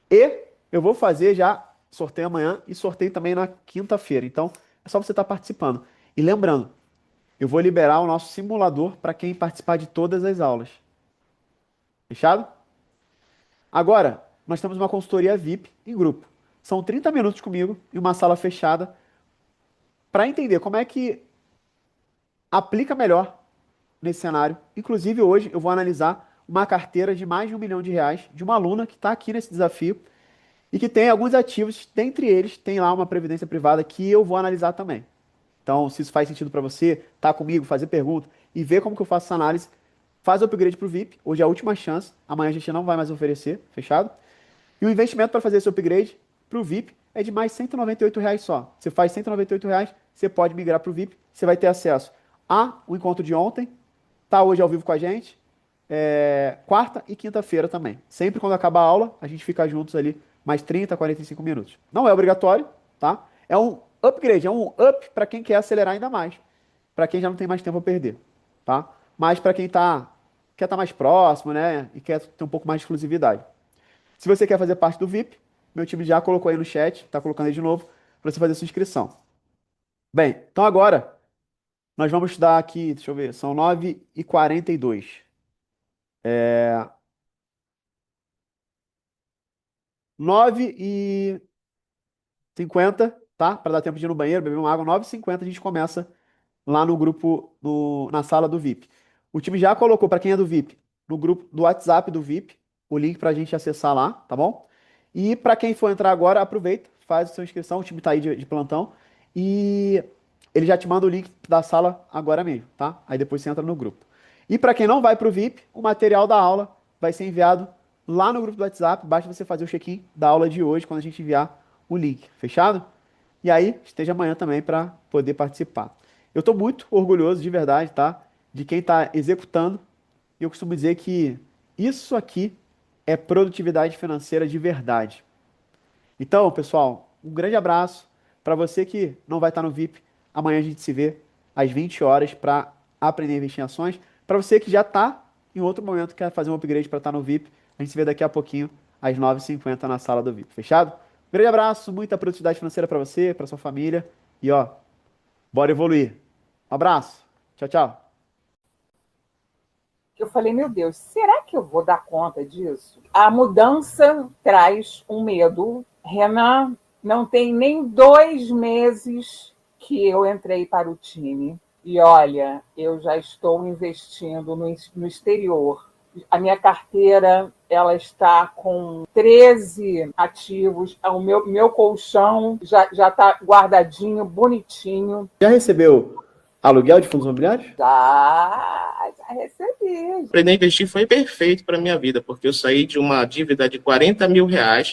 Speaker 1: E eu vou fazer já sorteio amanhã e sorteio também na quinta-feira. Então, é só você estar participando. E lembrando, eu vou liberar o nosso simulador para quem participar de todas as aulas. Fechado? Agora, nós temos uma consultoria VIP em grupo. São 30 minutos comigo em uma sala fechada para entender como é que aplica melhor nesse cenário. Inclusive, hoje eu vou analisar
Speaker 3: uma carteira de mais de R$ 1 milhão de uma aluna que está aqui nesse desafio e que tem alguns ativos, dentre eles tem lá uma previdência privada que eu vou analisar também. Então, se isso faz sentido para você, tá comigo, fazer pergunta e ver como que eu faço essa análise, faz o upgrade para o VIP. Hoje é a última chance, amanhã a gente não vai mais oferecer, fechado? E o investimento para fazer esse upgrade para o VIP é de mais R$ 198 só. Você faz R$ 198, você pode migrar para o VIP, você vai ter acesso a o encontro de ontem, tá hoje ao vivo com a gente, quarta e quinta-feira também. Sempre quando acabar a aula, a gente fica juntos ali mais 30, 45 minutos. Não é obrigatório, tá? É um upgrade, é um up para quem quer acelerar ainda mais, para quem já não tem mais tempo a perder, tá? Mas para quem quer estar mais próximo, né, e quer ter um pouco mais de exclusividade. Se você quer fazer parte do VIP, meu time já colocou aí no chat, tá colocando aí de novo, para você fazer sua inscrição. Bem, então agora nós vamos estudar aqui, deixa eu ver, são 9h42. 9h50, tá? Para dar tempo de ir no banheiro, beber uma água. 9h50 a gente começa lá no grupo, na sala do VIP. O time já colocou, para quem é do VIP, no grupo do WhatsApp do VIP, o link para a gente acessar lá, tá bom? E para quem for entrar agora, aproveita, faz a sua inscrição, o time tá aí de plantão. E ele já te manda o link da sala agora mesmo, tá? Aí depois você entra no grupo. E para quem não vai para o VIP, o material da aula vai ser enviado lá no grupo do WhatsApp. Basta você fazer o check-in da aula de hoje, quando a gente enviar o link. Fechado? E aí, esteja amanhã também para poder participar. Eu estou muito orgulhoso, de verdade, tá? De quem está executando. E eu costumo dizer que isso aqui é produtividade financeira de verdade. Então, pessoal, um grande abraço para você que não vai estar no VIP. Amanhã a gente se vê às 20 horas para aprender a investir em ações. Para você que já está em outro momento, quer fazer um upgrade para estar no VIP, a gente se vê daqui a pouquinho às 9h50 na sala do VIP. Fechado? Grande abraço, muita produtividade financeira para você, para sua família. E ó, bora evoluir. Um abraço. Tchau, tchau.
Speaker 4: Eu falei, meu Deus, será que eu vou dar conta disso? A mudança traz um medo. Renan, não tem nem 2 meses que eu entrei para o time. E olha, eu já estou investindo no exterior. A minha carteira, ela está com 13 ativos. O meu colchão já está guardadinho, bonitinho.
Speaker 3: Já recebeu aluguel de fundos imobiliários?
Speaker 4: Já recebi.
Speaker 5: Aprender a investir foi perfeito para minha vida, porque eu saí de uma dívida de R$ 40 mil,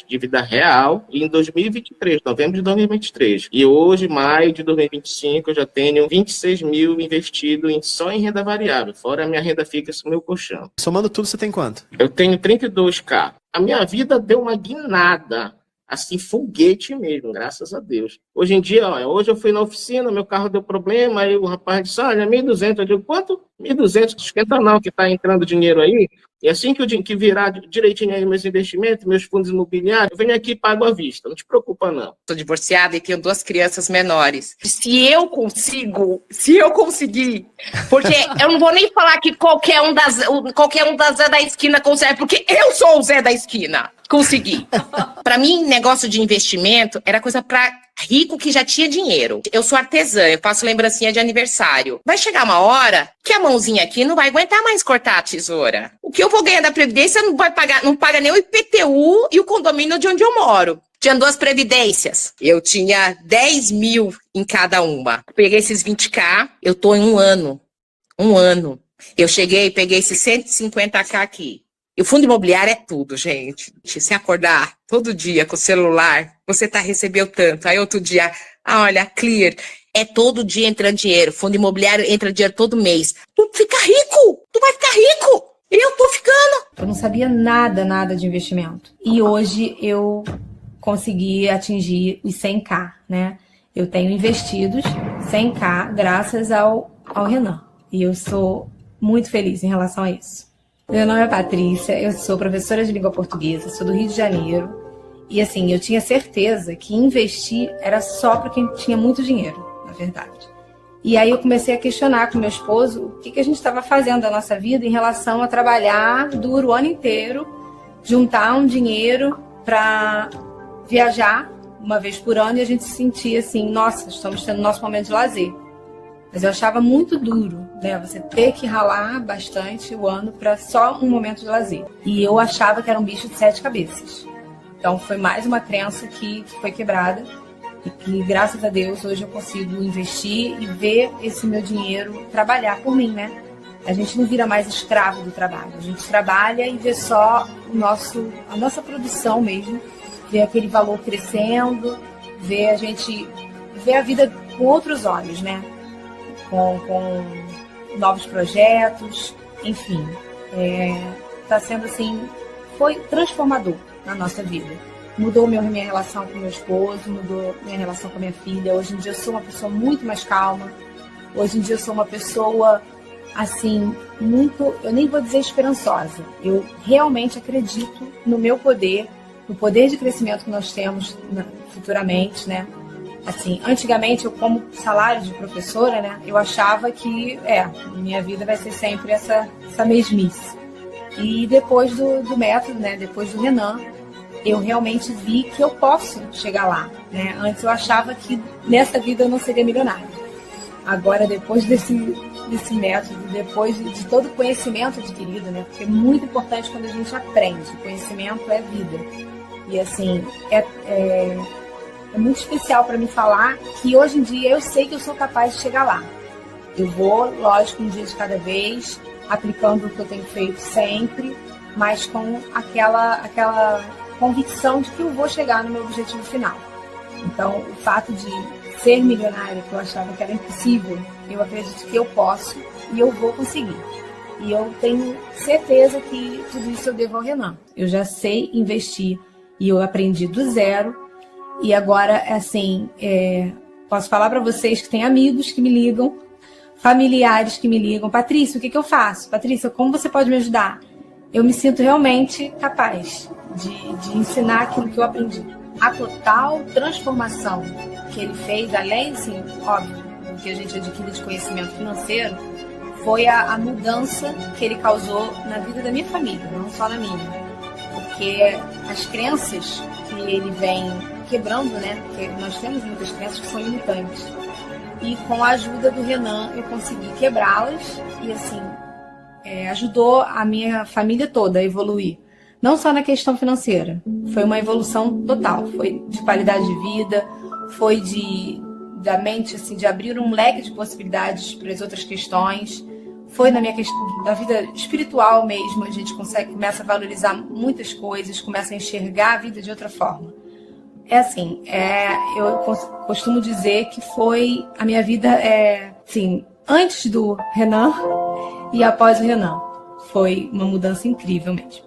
Speaker 5: dívida real, em 2023, novembro de 2023. E hoje, maio de 2025, eu já tenho 26 mil investido só em renda variável, fora a minha renda fixa no meu colchão.
Speaker 3: Somando tudo, você tem quanto?
Speaker 5: Eu tenho 32K. A minha vida deu uma guinada. Assim, foguete mesmo, graças a Deus. Hoje em dia, ó, hoje eu fui na oficina, meu carro deu problema, aí o rapaz disse, olha, 1.200. Eu digo, quanto? 1.200, esquenta não, que está entrando dinheiro aí. E assim que virar direitinho aí meus investimentos, meus fundos imobiliários, eu venho aqui e pago à vista, não te preocupa não.
Speaker 6: Sou divorciada e tenho 2 crianças menores. Se eu conseguir, porque eu não vou nem falar que qualquer um da Zé da esquina consegue, porque eu sou o Zé da esquina. Consegui. Para mim, negócio de investimento era coisa para rico que já tinha dinheiro. Eu sou artesã, eu faço lembrancinha de aniversário. Vai chegar uma hora que a mãozinha aqui não vai aguentar mais cortar a tesoura. O que eu vou ganhar da Previdência não paga nem o IPTU e o condomínio de onde eu moro. Tinha 2 previdências. Eu tinha 10 mil em cada uma. Peguei esses 20K, eu tô em um ano. Eu cheguei e peguei esses 150K aqui. E o fundo imobiliário é tudo, gente. Se acordar todo dia com o celular, você recebeu tanto. Aí outro dia, olha, Clear, é todo dia entrando dinheiro. Fundo imobiliário entra dinheiro todo mês. Tu fica rico! Tu vai ficar rico! Eu tô ficando!
Speaker 7: Eu não sabia nada de investimento. E hoje eu consegui atingir os 100K, né? Eu tenho investidos 100K graças ao Renan. E eu sou muito feliz em relação a isso. Meu nome é Patrícia, eu sou professora de língua portuguesa, sou do Rio de Janeiro. E assim, eu tinha certeza que investir era só para quem tinha muito dinheiro, na verdade. E aí eu comecei a questionar com meu esposo o que a gente estava fazendo da nossa vida em relação a trabalhar duro o ano inteiro, juntar um dinheiro para viajar uma vez por ano e a gente se sentia assim, nossa, estamos tendo nosso momento de lazer. Mas eu achava muito duro, né? Você ter que ralar bastante o ano para só um momento de lazer. E eu achava que era um bicho de 7 cabeças. Então foi mais uma crença que foi quebrada. E que, graças a Deus, hoje eu consigo investir e ver esse meu dinheiro trabalhar por mim, né? A gente não vira mais escravo do trabalho. A gente trabalha e vê só a nossa produção mesmo. Vê aquele valor crescendo, vê a vida com outros olhos, né? Com novos projetos, enfim. Tá sendo assim, foi transformador na nossa vida. Mudou minha relação com meu esposo, mudou minha relação com a minha filha. Hoje em dia eu sou uma pessoa muito mais calma. Hoje em dia eu sou uma pessoa, assim, eu nem vou dizer esperançosa. Eu realmente acredito no meu poder, no poder de crescimento que nós temos futuramente, né? Assim, antigamente eu, como salário de professora, né, eu achava que, minha vida vai ser sempre essa mesmice. E depois do método, né, depois do Renan, eu realmente vi que eu posso chegar lá, né? Antes eu achava que nessa vida eu não seria milionária. Agora, depois desse método, depois de todo o conhecimento adquirido, né? Porque é muito importante quando a gente aprende. Conhecimento é vida. E assim, é muito especial para mim falar que hoje em dia eu sei que eu sou capaz de chegar lá. Eu vou, lógico, um dia de cada vez, aplicando o que eu tenho feito sempre, mas com aquela convicção de que eu vou chegar no meu objetivo final. Então, o fato de ser milionária, que eu achava que era impossível, eu acredito que eu posso e eu vou conseguir. E eu tenho certeza que tudo isso eu devo ao Renan. Eu já sei investir e eu aprendi do zero. E agora, assim, posso falar para vocês que tem amigos que me ligam, familiares que me ligam. Patrícia, o que eu faço? Patrícia, como você pode me ajudar? Eu me sinto realmente capaz de ensinar aquilo que eu aprendi. A total transformação que ele fez, além, assim, óbvio, do que a gente adquire de conhecimento financeiro, foi a mudança que ele causou na vida da minha família, não só na minha. Porque as crenças que ele vem quebrando, né? Porque nós temos muitas crenças que são limitantes. E com a ajuda do Renan, eu consegui quebrá-las e, assim, ajudou a minha família toda a evoluir. Não só na questão financeira. Foi uma evolução total. Foi de qualidade de vida, foi da mente, assim, de abrir um leque de possibilidades para as outras questões. Foi na minha questão da vida espiritual mesmo. A gente começa a valorizar muitas coisas, começa a enxergar a vida de outra forma. Eu costumo dizer que foi a minha vida, assim, antes do Renan e após o Renan. Foi uma mudança incrível mesmo.